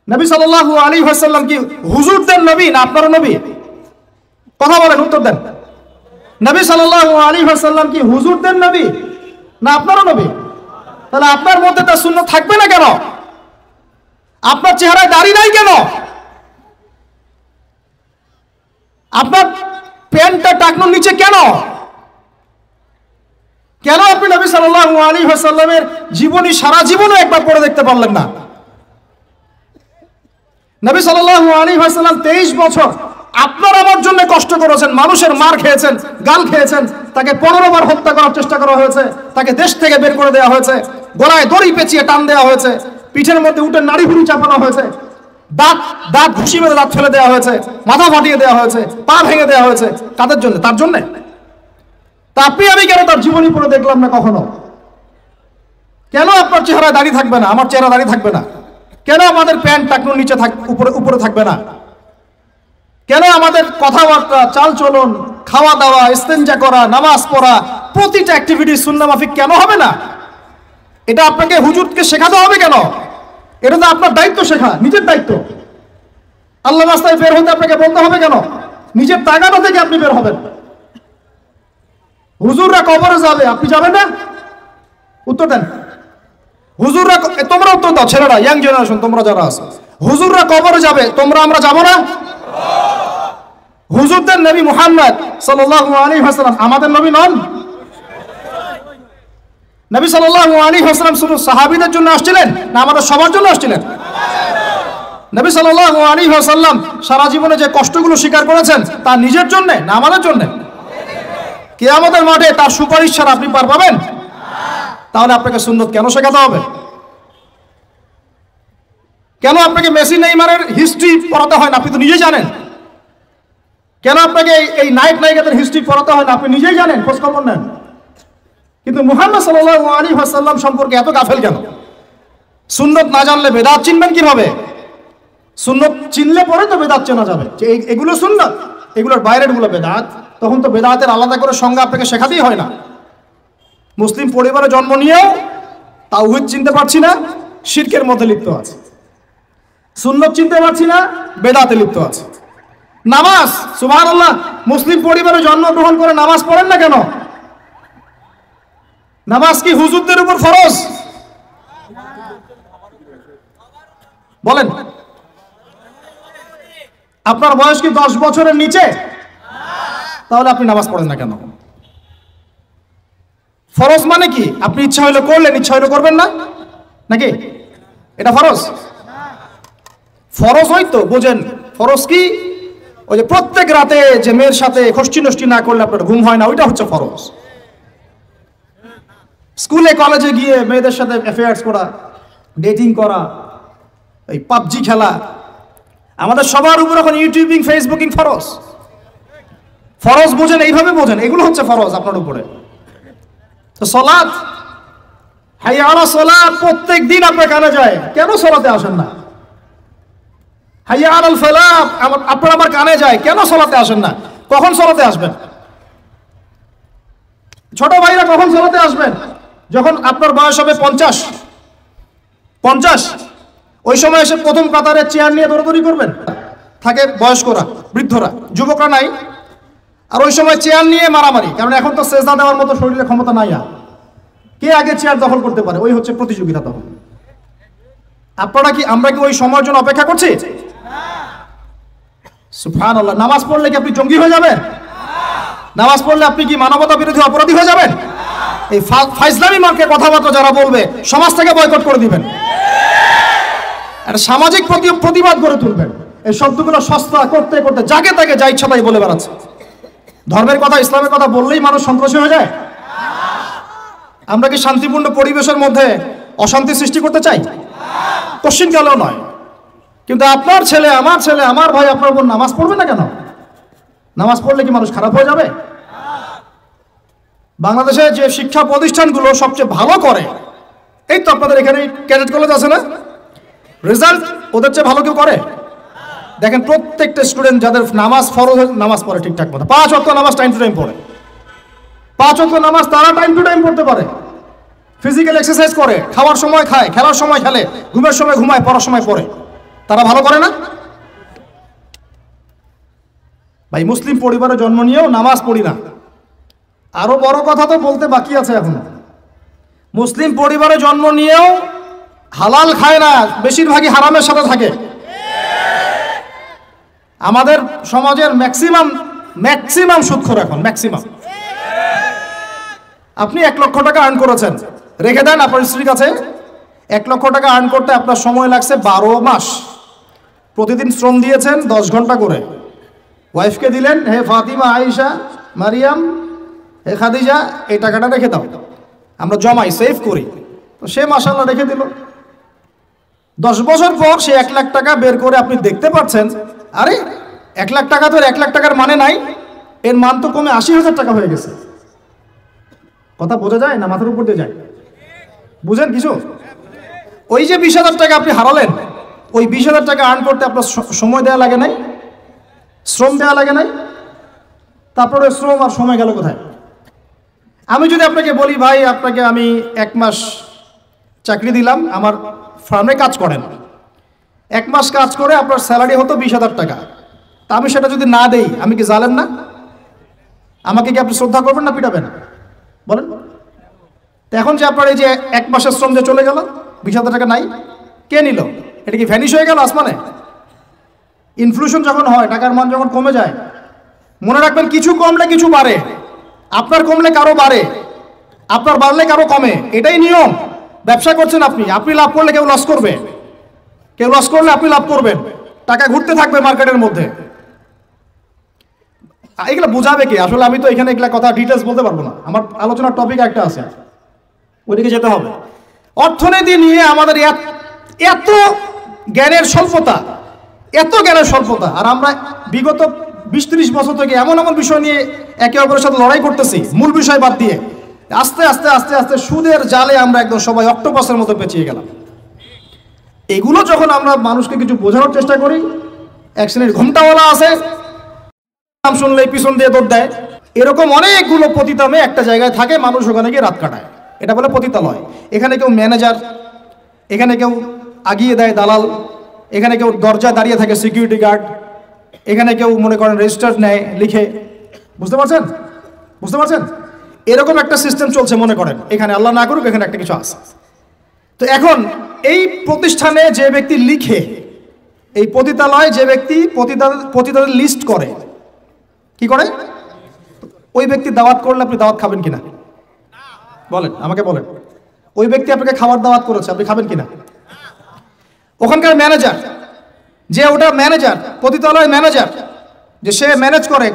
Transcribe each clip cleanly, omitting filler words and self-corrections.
নবী সাল্লাল্লাহু আলাইহি ওয়াসাল্লাম কি হুজুরদের নবী না আপনারও নবী? কথা বলেন, উত্তর দেন। নবী সাল্লাল্লাহু আলাইহি ওয়াসাল্লাম কি হুজুরদের নবী না আপনারও নবী? তাহলে আপনার মধ্যে তার সুন্নাত থাকবে না কেন? আপনার চেহারায় দাড়ি নাই কেন? আপনার প্যান্টটা টাকনোর নিচে কেন? কেন আপনি নবী সাল্লাল্লাহু আলাইহি ওয়াসাল্লামের জীবনী সারা জীবনও একবার পড়ে দেখতে পারলেন না? নবী সাল্লাল্লাহু আলাইহি ওয়াসাল্লাম 23 বছর আপনার আমার জন্য কষ্ট করেছেন, মানুষের মার খেয়েছেন, গাল খেয়েছেন, তাকে 15 বার হত্যা করার চেষ্টা করা হয়েছে, তাকে দেশ থেকে বের করে দেওয়া হয়েছে, গলায় দড়ি পেঁচিয়ে টান দেওয়া হয়েছে, পিঠের মধ্যে উঠে নাড়ি ভুড়ি চাপানো হয়েছে, দাঁত ঘুষি মেরে দাঁত ফেলে দেওয়া হয়েছে, মাথা ফাটিয়ে দেওয়া হয়েছে, পা ভেঙে দেওয়া হয়েছে। কাদের জন্য? তার জন্য। তা আপনি আমি কেন তার জীবনী পড়ে দেখলাম না কখনো? কেন আপনার চেহারায় দাড়ি থাকবে না, আমার চেহারা দাড়ি থাকবে না? কেন আমাদের প্যান্ট টাকনোর নিচে উপরে থাকবে না? কেন আমাদের কথাবার্তা, চাল চলন, খাওয়া দাওয়া, ইস্তেঞ্জা করা, নামাজ পড়া, প্রতিটা অ্যাক্টিভিটি সুন্নাহ মাফিক কেন হবে না? এটা আপনাকে হুজুরকে শেখাতে হবে কেন? এটা তো আপনার দায়িত্ব, শেখা নিজের দায়িত্ব। আল্লাহ রাস্তায় বের হতে আপনাকে বলতে হবে কেন? নিজের তাগাদা থেকে আপনি বের হবেন। হুজুররা কবরে যাবে, আপনি যাবেন না? উত্তর দেন। হুজুররা, তোমরা উত্তর দাও, ছেলেরা, ইয়াং জেনারেশন তোমরা যারা আছো, হুজুররা কবরে যাবে, তোমরা আমরা যাব না? হুজুরদের নবী মুহাম্মদ সাল্লাল্লাহু আলাইহি ওয়াসাল্লাম আমাদের নবী নন? নবী সাল্লাল্লাহু আলাইহি ওয়াসাল্লাম শুধু সাহাবীদের জন্য আসছিলেন না আমাদের সবার জন্য আসছিলেন? নবী সাল্লাল্লাহু আলাইহি ওয়াসাল্লাম সারা জীবনে যে কষ্টগুলো স্বীকার করেছেন তা নিজের জন্য না আমাদের জন্য? কিয়ামতের মাঠে তার সুপারিশ ছাড়া আপনি পার পাবেন? তাহলে আপনাকে সুন্নাত কেন শেখাতে হবে? কেন আপনাকে মেসি নেইমারের হিস্ট্রি পড়াতে হয় না? আপনি তো নিজেই জানেন। কেন আপনাকে এই নায়িকাদের হিস্ট্রি পড়াতে হয় না? আপনি নিজেই জানেন, খোঁজ খবর নেন। কিন্তু মুহাম্মদ সাল্লাল্লাহু আলাইহি ওয়াসাল্লাম সম্পর্কে এত গাফেল কেন? সুন্নাত না জানলে বেদাত চিনবেন কিভাবে? সুন্নাত চিনলে পরে তো বেদাত চেনা যাবে যে এগুলো সুন্নাত, এগুলোর বাইরের গুলো বেদাত। তখন তো বেদাতের আলাদা করে সংজ্ঞা আপনাকে শেখাতেই হয় না। মুসলিম পরিবারে জন্ম নিয়েও তাওহীদ চিনতে পারছি না, শিরকের মধ্যে লিপ্ত আছে। সুন্নাত চিনতে পারছি না, বেদাতে লিপ্ত আছে। নামাজ, সুবহানাল্লাহ, মুসলিম পরিবারে জন্মগ্রহণ করে নামাজ পড়েন না কেন? নামাজ কি হুজুরদের উপর ফরজ? বলেন। আপনার বয়স কি 10 বছরের নিচে? তাহলে আপনি নামাজ পড়েন না কেন? ফরজ মানে কি? আপনি ইচ্ছা হইলে করলেন, ইচ্ছা হইলে করবেন না, নাকি? এটা ফরজ? ফরজ হয়তো বোঝেন। ফরজ কি? ওই যে প্রত্যেক রাতে যে মেয়ের সাথে খষ্টি নষ্টি না করলে আপনার ঘুম হয় না, ওইটা হচ্ছে ফরজ। স্কুলে কলেজে গিয়ে মেয়েদের সাথে অ্যাফেয়ার্স করা, ডেটিং করা, এই পাবজি খেলা, আমাদের সবার উপর এখন ইউটিউবিং, ফেসবুকিং ফরজ। ফরজ বোঝেন, এইভাবে বোঝেন, এগুলো হচ্ছে ফরজ আপনার উপরে। তো সালাত, হাইয়া আলা সালাত প্রত্যেক দিন আপনার কানে যায়, কেন সালাতে আসেন না? হাইয়া আলাল ফালাহ আপনার আমার কানে যায়, কেন সালাতে আসেন না? কখন সালাতে আসবেন? ছোট ভাইরা কখন সালাতে আসবেন? যখন আপনার বয়স হবে 50, ওই সময় এসে প্রথম কাতারে চেয়ার নিয়ে দৌড়াদৌড়ি করবেন। থাকে বয়স্করা, বৃদ্ধরা, যুবকরা নাই। আর ওই সময় চেয়ার নিয়ে মারামারি, কারণ এখন তো সেজদা দেওয়ার মতো শরীরে ক্ষমতা নাই। আর কে আগে চেয়ার দখল করতে পারে, ওই হচ্ছে প্রতিযোগিতা। তখন আপনারা কি, আমরা কি ওই সময়ের জন্য অপেক্ষা করছি? সুবহানাল্লাহ। নামাজ পড়লে কি আপনি জঙ্গি হয়ে যাবেন? নামাজ পড়লে আপনি কি মানবতা বিরোধী অপরাধী হয়ে যাবেন? এই ফাইজলামি মার্কে কথাবার্তা যারা বলবে সমাজ থেকে বয়কট করে দিবেন, একটা সামাজিক প্রতিবাদ গড়ে তুলবেন। এই শব্দগুলো সস্তা করতে করতে যাকে তাকে যা ইচ্ছা তাই বলে বেড়াচ্ছে। ধর্মের কথা, ইসলামের কথা বললেই মানুষ সন্ত্রাসী হয়ে যায়। আমরা কি শান্তিপূর্ণ পরিবেশের মধ্যে অশান্তি সৃষ্টি করতে চাই? কোশ্চিন কালেও নয়। কিন্তু আপনার ছেলে, আমার ভাই, আপনার বোন নামাজ পড়বে না কেন? নামাজ পড়লে কি মানুষ খারাপ হয়ে যাবে? বাংলাদেশে যে শিক্ষা প্রতিষ্ঠানগুলো সবচেয়ে ভালো করে, এই তো আপনাদের এখানে ক্যাডেট কলেজ আছে না, রেজাল্ট ওদের চেয়ে ভালো কেউ করে? দেখেন প্রত্যেকটা স্টুডেন্ট যাদের নামাজ ফরজ, নামাজ পড়ে ঠিকঠাক মতো, 5 ওয়াক্ত নামাজ টাইম টু টাইম পড়ে। 5 ওয়াক্ত নামাজ তারা টাইম টু টাইম পড়তে পারে, ফিজিক্যাল এক্সারসাইজ করে, খাওয়ার সময় খায়, খেলার সময় খেলে, ঘুমের সময় ঘুমায়, পড়ার সময় পড়ে। তারা ভালো করে না? ভাই মুসলিম পরিবারে জন্ম নিয়েও নামাজ পড়ি না। আরো বড় কথা তো বলতে বাকি আছে এখনো। মুসলিম পরিবারে জন্ম নিয়েও হালাল খায় না, বেশিরভাগই হারামের সাথে থাকে। আমাদের সমাজের ম্যাক্সিমাম সুদখোর এখন ম্যাক্সিমাম। আপনি 1 লক্ষ টাকা আর্ন করেছেন, রেখে দেন আপনার স্ত্রীর কাছে। 1 লক্ষ টাকা আর্ন করতে আপনার সময় লাগছে 12 মাস। প্রতিদিন শ্রম দিয়েছেন 10 ঘন্টা করে। ওয়াইফকে দিলেন, হে ফাতিমা, আয়েশা, মারিয়াম, হে খাদিজা, এই টাকাটা রেখে দাও, আমরা জমাই সেভ করি। তো সে মাশাআল্লাহ রেখে দিল। 10 বছর পর সে 1 লাখ টাকা বের করে আপনি দেখতে পাচ্ছেন, আরে 1 লাখ টাকা তো 1 লাখ টাকার মানে নাই, এর মান তো কমে 80,000 টাকা হয়ে গেছে। কথা বোঝা যায় না? মাথার উপর দিয়ে যায়? বুঝেন কিছু? ওই যে 20,000 টাকা আপনি হারালেন, ওই 20,000 টাকা আর্ন করতে আপনার সময় দেওয়া লাগে নাই, শ্রম দেওয়া লাগে নাই? তারপরে শ্রম আর সময় গেল কোথায়? আমি যদি আপনাকে বলি, ভাই আপনাকে আমি 1 মাস চাকরি দিলাম, আমার ফার্মে কাজ করেন, 1 মাস কাজ করে আপনার স্যালারি হতো 20,000 টাকা, তা আমি সেটা যদি না দেই, আমি কি জালেম না? আমাকে কি আপনি শ্রদ্ধা করবেন না পিটাবেন? বলেন। তো এখন যে আপনার এই যে 1 মাসের শ্রম যে চলে গেল, 20,000 টাকা নাই, কে নিল? এটা কি ভ্যানিশ হয়ে গেল আসমানে? ইনফ্লেশন যখন হয়, টাকার মান যখন কমে যায়, মনে রাখবেন কিছু কমলে কিছু বাড়ে। আপনার কমলে কারো বাড়ে, আপনার বাড়লে কারো কমে, এটাই নিয়ম। ব্যবসা করছেন আপনি, আপনি লাভ করলে কেউ লস করবে, কেউ লস করলে আপনি লাভ করবেন। টাকা ঘুরতে থাকবে মার্কেটের মধ্যে। এগুলো বোঝাবে কি? আসলে আমি তো এখানে এগুলা কথা ডিটেলস বলতে পারবো না, আমার আলোচনার টপিক একটা আছে, ওইদিকে যেতে হবে। অর্থনীতি নিয়ে আমাদের এত জ্ঞানের স্বল্পতা, আর আমরা বিগত 20-30 বছর থেকে এমন বিষয় নিয়ে একে অপরের সাথে লড়াই করতেছি, মূল বিষয় বাদ দিয়ে। আস্তে আস্তে সুদের জালে আমরা একদম সবাই অক্টোপাসের মতো পেঁচিয়ে গেলাম। এগুলো যখন আমরা মানুষকে কিছু বোঝানোর চেষ্টা করি, এক শ্রেণীর ঘুমটাওয়ালা আছে, নাম শুনলেই পিছন দিয়ে দৌড় দেয়। এরকম অনেকগুলো পতিতামে একটা জায়গায় থাকে, মানুষ ওখানে গিয়ে রাত কাটায়। এটা বলে পতিতালয়। এখানে কেউ ম্যানেজার, এখানে কেউ আগিয়ে দেয় দালাল, এখানে কেউ দরজায় দাঁড়িয়ে থাকে সিকিউরিটি গার্ড, এখানে কেউ মনে করেন রেজিস্টার নেয় লিখে। বুঝতে পারছেন? এরকম একটা সিস্টেম চলছে মনে করেন। এখানে আল্লাহ না করুক, এখানে একটা কিছু আছে। তো এখন এই প্রতিষ্ঠানে যে ব্যক্তি লিখে, এই পতিতালয় যে ব্যক্তি পতিতাদের লিস্ট করে, কি করে? ওই ব্যক্তি দাওয়াত করলে আপনি দাওয়াত খাবেন কিনা? বলেন, আমাকে বলেন। ওই ব্যক্তি আপনাকে খাবার দাওয়াত করেছে, আপনি খাবেন কিনা? ওখানকার ম্যানেজার, যে ওটা ম্যানেজার, পতিতালয় ম্যানেজার, যে সে ম্যানেজ করে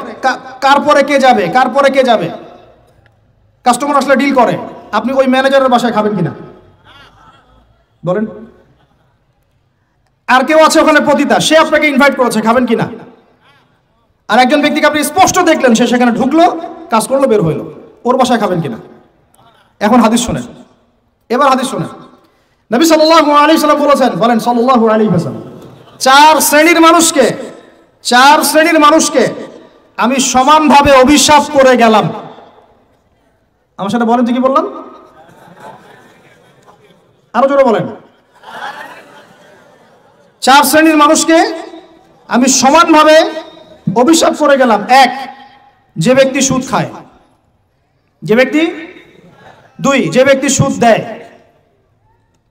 কার পরে কে যাবে, কাস্টমার আসলে ডিল করে, আপনি ওই ম্যানেজারের বাসায় খাবেন কিনা? বলেন। আর কেউ আছে ওখানে পতিতা, সে আপনাকে ইনভাইট করেছে, খাবেন কিনা? আর একজন ব্যক্তিকে আপনি স্পষ্ট দেখলেন, সে সেখানে ঢুকলো, কাজ করলো, বের হইলো, ওর বাসায় খাবেন কিনা? এখন হাদিস শোনেন, এবার হাদিস শোনেন। নবী সাল্লাল্লাহু আলাইহি ওয়াসাল্লাম বলেছেন, বলেন সাল্লাল্লাহু আলাইহি ওয়াসাল্লাম, 4 শ্রেণীর মানুষকে আমি সমানভাবে অভিশাপ করে গেলাম। আমার সাথে বলেন তো কি বললাম? আরো জোরে বলেন। 4 শ্রেণীর মানুষকে আমি সমানভাবে অভিশাপ করে গেলাম। 1, যে ব্যক্তি সুদ খায়। 2, যে ব্যক্তি সুদ দেয়।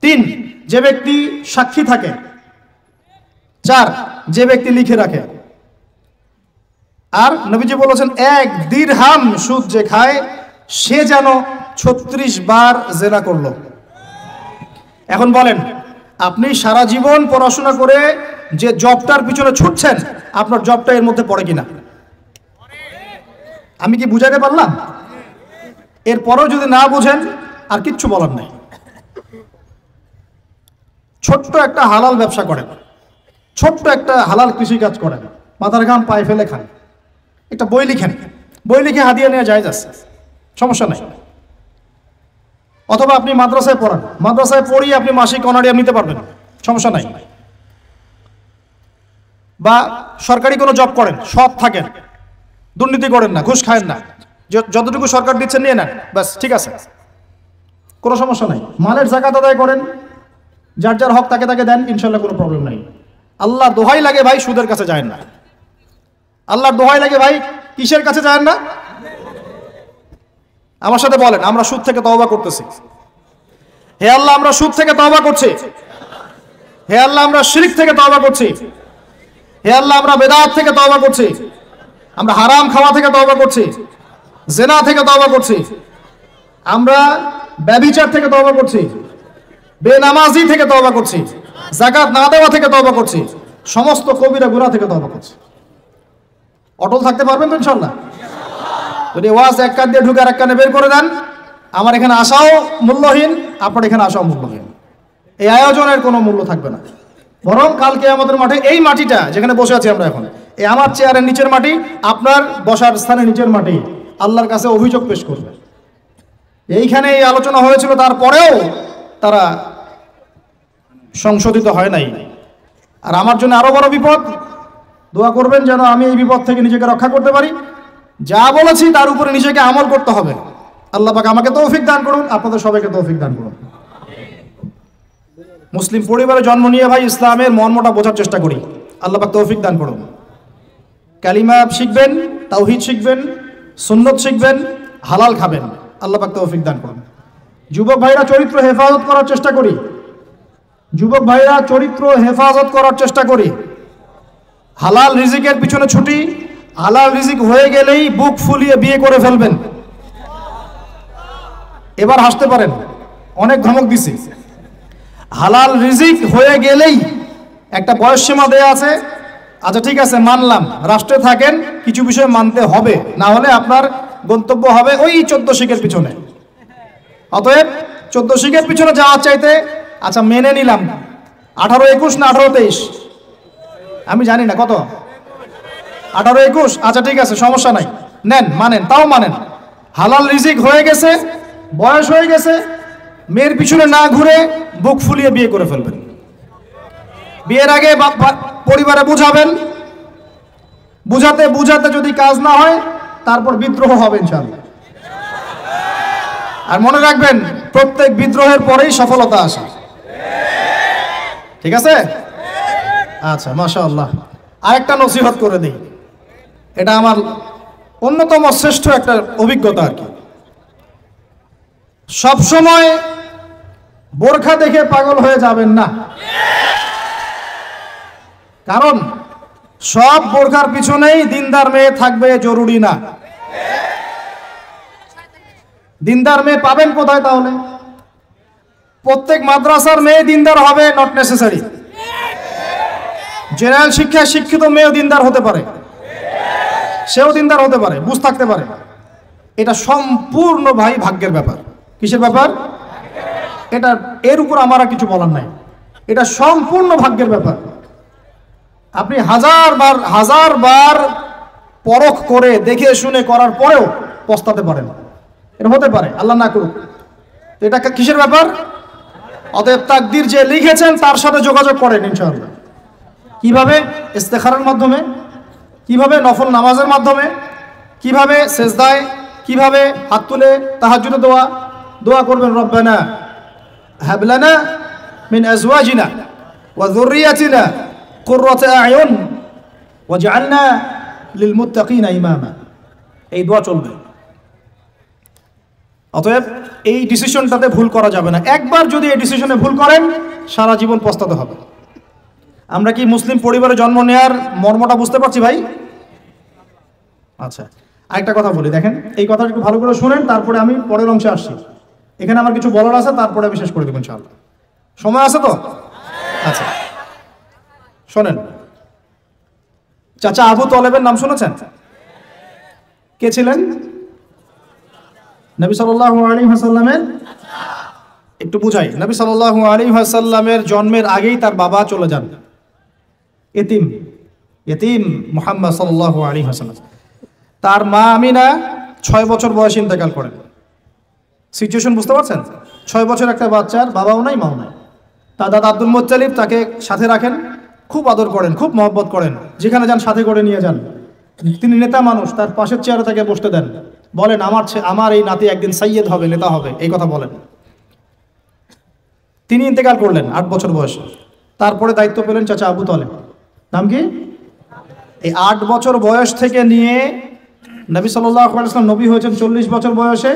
3, যে ব্যক্তি সাক্ষী থাকে। 4, যে ব্যক্তি লিখে রাখে। আর নবীজি বলেছেন, 1 দিরহাম সুদ যে খায়, সে যেন 36 বার জেনা করলো। এখন বলেন, আপনি সারা জীবন পড়াশোনা করে যে জবটার পিছনে ছুটছেন, আপনার জবটা এর মধ্যে পড়ে কিনা? আমি কি বুঝাতে পারলাম? এরপরেও যদি না বুঝেন, আর কিচ্ছু বলার নাই। ছোট্ট একটা হালাল ব্যবসা করেন, ছোট্ট একটা হালাল কৃষিকাজ করেন, মাথার ঘাম পায়ে ফেলে খান, একটা বই লিখেন, বই লিখে হাদিয়া নেওয়া যায়, সমস্যা নাই। অথবা আপনি মাদ্রাসায় পড়ান, মাদ্রাসায় পড়িয়ে আপনি মাসিক অনারিয়াম নিতে পারবেন, সমস্যা নাই। বা সরকারি কোনো জব করেন, সৎ থাকেন, দুর্নীতি করেন না, ঘুষ খায়েন না, যতটুকু সরকার দিচ্ছেন নিয়ে নেন, ব্যাস, ঠিক আছে, কোনো সমস্যা নাই। মালের যাকাত আদায় করেন, যার যার হক তাকে তাকে দেন, ইনশাল্লাহ কোনো প্রবলেম নাই। আল্লাহর দোহাই লাগে ভাই সুদের কাছে যায় না। আল্লাহর দোহাই লাগে ভাই কিসের কাছে যায় না? আমার সাথে বলেন, আমরা সুদ থেকে তওবা করতেছি। হে আল্লাহ, আমরা সুদ থেকে তওবা করছি। হে আল্লাহ, আমরা শিরক থেকে তওবা করছি। হে আল্লাহ, আমরা বেদাত থেকে তওবা করছি। আমরা হারাম খাওয়া থেকে তওবা করছি, জিনা থেকে তওবা করছি, আমরা ব্যভিচার থেকে তওবা করছি, বেনামাজি থেকে তওবা করছি, যাকাত না দেওয়া থেকে তওবা করছি, সমস্ত কবিরা গুনাহ থেকে তওবা করছি। অটল থাকতে পারবেন তো ইনশাআল্লাহ? যদি ওয়াজ এক কান দিয়ে ঢুকে আর এক কানে বের করে দেন, আমার এখানে আসাও মূল্যহীন, আপনার এখানে আসাও মূল্যহীন। এই আয়োজনের কোনো মূল্য থাকবে না। বরং কালকে আমাদের মাঠে এই মাটিটা যেখানে বসে আছি আমরা এখন, এই আমার চেয়ারের নিচের মাটি, আপনার বসার স্থানের নিচের মাটি আল্লাহর কাছে অভিযোগ পেশ করবে। এইখানে এই আলোচনা হয়েছিল, তারপরেও তারা সংশোধিত হয় নাই। আর আমার জন্য আরো বড় বিপদ। দোয়া করবেন যেন আমি এই বিপদ থেকে নিজেকে রক্ষা করতে পারি। যা বলেছি তার উপরে নিজেকে আমল করতে হবে। আল্লাহ পাক আমাকে তৌফিক দান করুন, আপনাদের সবাইকে তৌফিক দান করুন। মুসলিম পরিবারে জন্ম নিয়ে ভাই ইসলামের মর্মটা বোঝার চেষ্টা করি। আল্লাহ পাক তৌফিক দান করুন। কালিমা শিখবেন, তাওহীদ শিখবেন, সুন্নত শিখবেন, হালাল খাবেন। আল্লাহ পাক তৌফিক দান করুন। যুবক ভাইরা চরিত্র হেফাজত করার চেষ্টা করি। যুবক ভাইরা চরিত্র হেফাজত করার চেষ্টা করি। হালাল রিজিকের পিছনে ছুটি। হালাল রিজিক হয়ে গেলেই বুক ফুলিয়ে বিয়ে করে ফেলবেন। এবার হাসতে পারেন, অনেক ধমক দিছি। হালাল রিজিক হয়ে গেলেই একটা বয়স সীমা দেয়া আছে। আচ্ছা ঠিক আছে, মানলাম, রাষ্ট্রে থাকেন, কিছু বিষয় মানতে হবে, না হলে আপনার গন্তব্য হবে ওই 14 শিখের পিছনে। অতএব 14 শিখের পিছনে যাওয়ার চাইতে, আচ্ছা মেনে নিলাম 18-21 না 18-23, আমি জানি না কত, 18-21, আচ্ছা ঠিক আছে, সমস্যা নাই, নেন, মানেন, তাও মানেন। হালাল রিজিক হয়ে গেছে, বয়স হয়ে গেছে, মেয়ের পিছনে না ঘুরে বুক ফুলিয়ে বিয়ে করে ফেলবেন। বিয়ের আগে পরিবারে বুঝাবেন, বুঝাতে বুঝাতে যদি কাজ না হয় তারপর বিদ্রোহ হবে ইনশাআল্লাহ। আর মনে রাখবেন, প্রত্যেক বিদ্রোহের পরেই সফলতা আসে। ঠিক আছে? আচ্ছা, মাশাআল্লাহ। আরেকটা নসিহত করে দিই, এটা আমার অন্যতম শ্রেষ্ঠ একটা অভিজ্ঞতা আর কি। সবসময় বোরখা দেখে পাগল হয়ে যাবেন না, কারণ সব বোরখার পিছনেই দিনদার মেয়ে থাকবে জরুরি না। দিনদার মেয়ে পাবেন কোথায় তাহলে? প্রত্যেক মাদ্রাসার মেয়ে দিনদার হবে নট নেসেসারি। জেনারেল শিক্ষায় শিক্ষিত মেয়েও দিনদার হতে পারে, সেও দিনদার হতে পারে, বুঝ থাকতে পারে। এটা সম্পূর্ণ ভাই ভাগ্যের ব্যাপার। কিসের ব্যাপার? এটা, এর উপর আমার আর কিছু বলার নাই। এটা সম্পূর্ণ ভাগ্যের ব্যাপার। আপনি হাজার বার পরখ করে দেখে শুনে করার পরেও পস্তাতে পারেন, এটা হতে পারে, আল্লাহ না করুক। এটা কিসের ব্যাপার? অতএব তাকদীর যে লিখেছেন তার সাথে যোগাযোগ করেন ইনশাআল্লাহ। কিভাবে? ইস্তেখারার মাধ্যমে, কিভাবে নফল নামাজের মাধ্যমে, কিভাবে সেজদায়, কিভাবে হাত তুলে তাহাজ্জুদে দোয়া করবেন, রব্বানা হাব লানা মিন আজওয়াজিনা ওয়া যুররিয়াতিনা কুররাতা আয়ুন ওয়াজআলনা লিল মুত্তাকিনা ইমামা। এই দোয়া চলবে। অতএব এই ডিসিশনটাতে ভুল করা যাবে না। একবার যদি এই ডিসিশনে ভুল করেন সারা জীবন পস্তাতে হবে। আমরা কি মুসলিম পরিবারে জন্ম নেওয়ার মর্মটা বুঝতে পারছি ভাই? আচ্ছা, আরেকটা কথা বলি, দেখেন এই কথাটা একটু ভালো করে শুনেন, তারপরে আমি পরের অংশে আসছি। এখানে আমার কিছু বলার আছে, তারপরে আমি শেষ করে দেবো ইনশাআল্লাহ। সময় আছে তো? আচ্ছা শোনেন, চাচা আবু তলেবের নাম শুনেছেন? কে ছিলেন? নবী সাল্লাল্লাহু আলাইহি ওয়াসাল্লামের, একটু বুঝাই, নবী সাল্লাল্লাহু আলাইহি ওয়াসাল্লামের জন্মের আগেই তার বাবা চলে যান, ইতিম মুহাম্মদ সাল্লাল্লাহু আলাইহি ওয়াসাল্লাম। তার মা আমিনা 6 বছর বয়সে ইন্তেকাল করেন। সিচুয়েশন বুঝতে পারছেন? 6 বছর একটা বাচ্চার বাবাও নাই, মাও নাই। তার দাদা আব্দুল মুত্তালিব তাকে সাথে রাখেন, খুব আদর করেন, খুব মহব্বত করেন, যেখানে যান সাথে করে নিয়ে যান। তিনি নেতা মানুষ, তার পাশের চেয়ারে তাকে বসতে দেন, বলেন আমার এই নাতি একদিন সাইয়্যেদ হবে, নেতা হবে, এই কথা বলেন। তিনি ইন্তেকাল করলেন 8 বছর বয়সে। তারপরে দায়িত্ব পেলেন চাচা আবু তলেব। নাম কি? এই 8 বছর বয়স থেকে নিয়ে নবী সাল্লাল্লাহু আলাইহি ওয়াসাল্লাম নবী হয়েছেন 40 বছর বয়সে,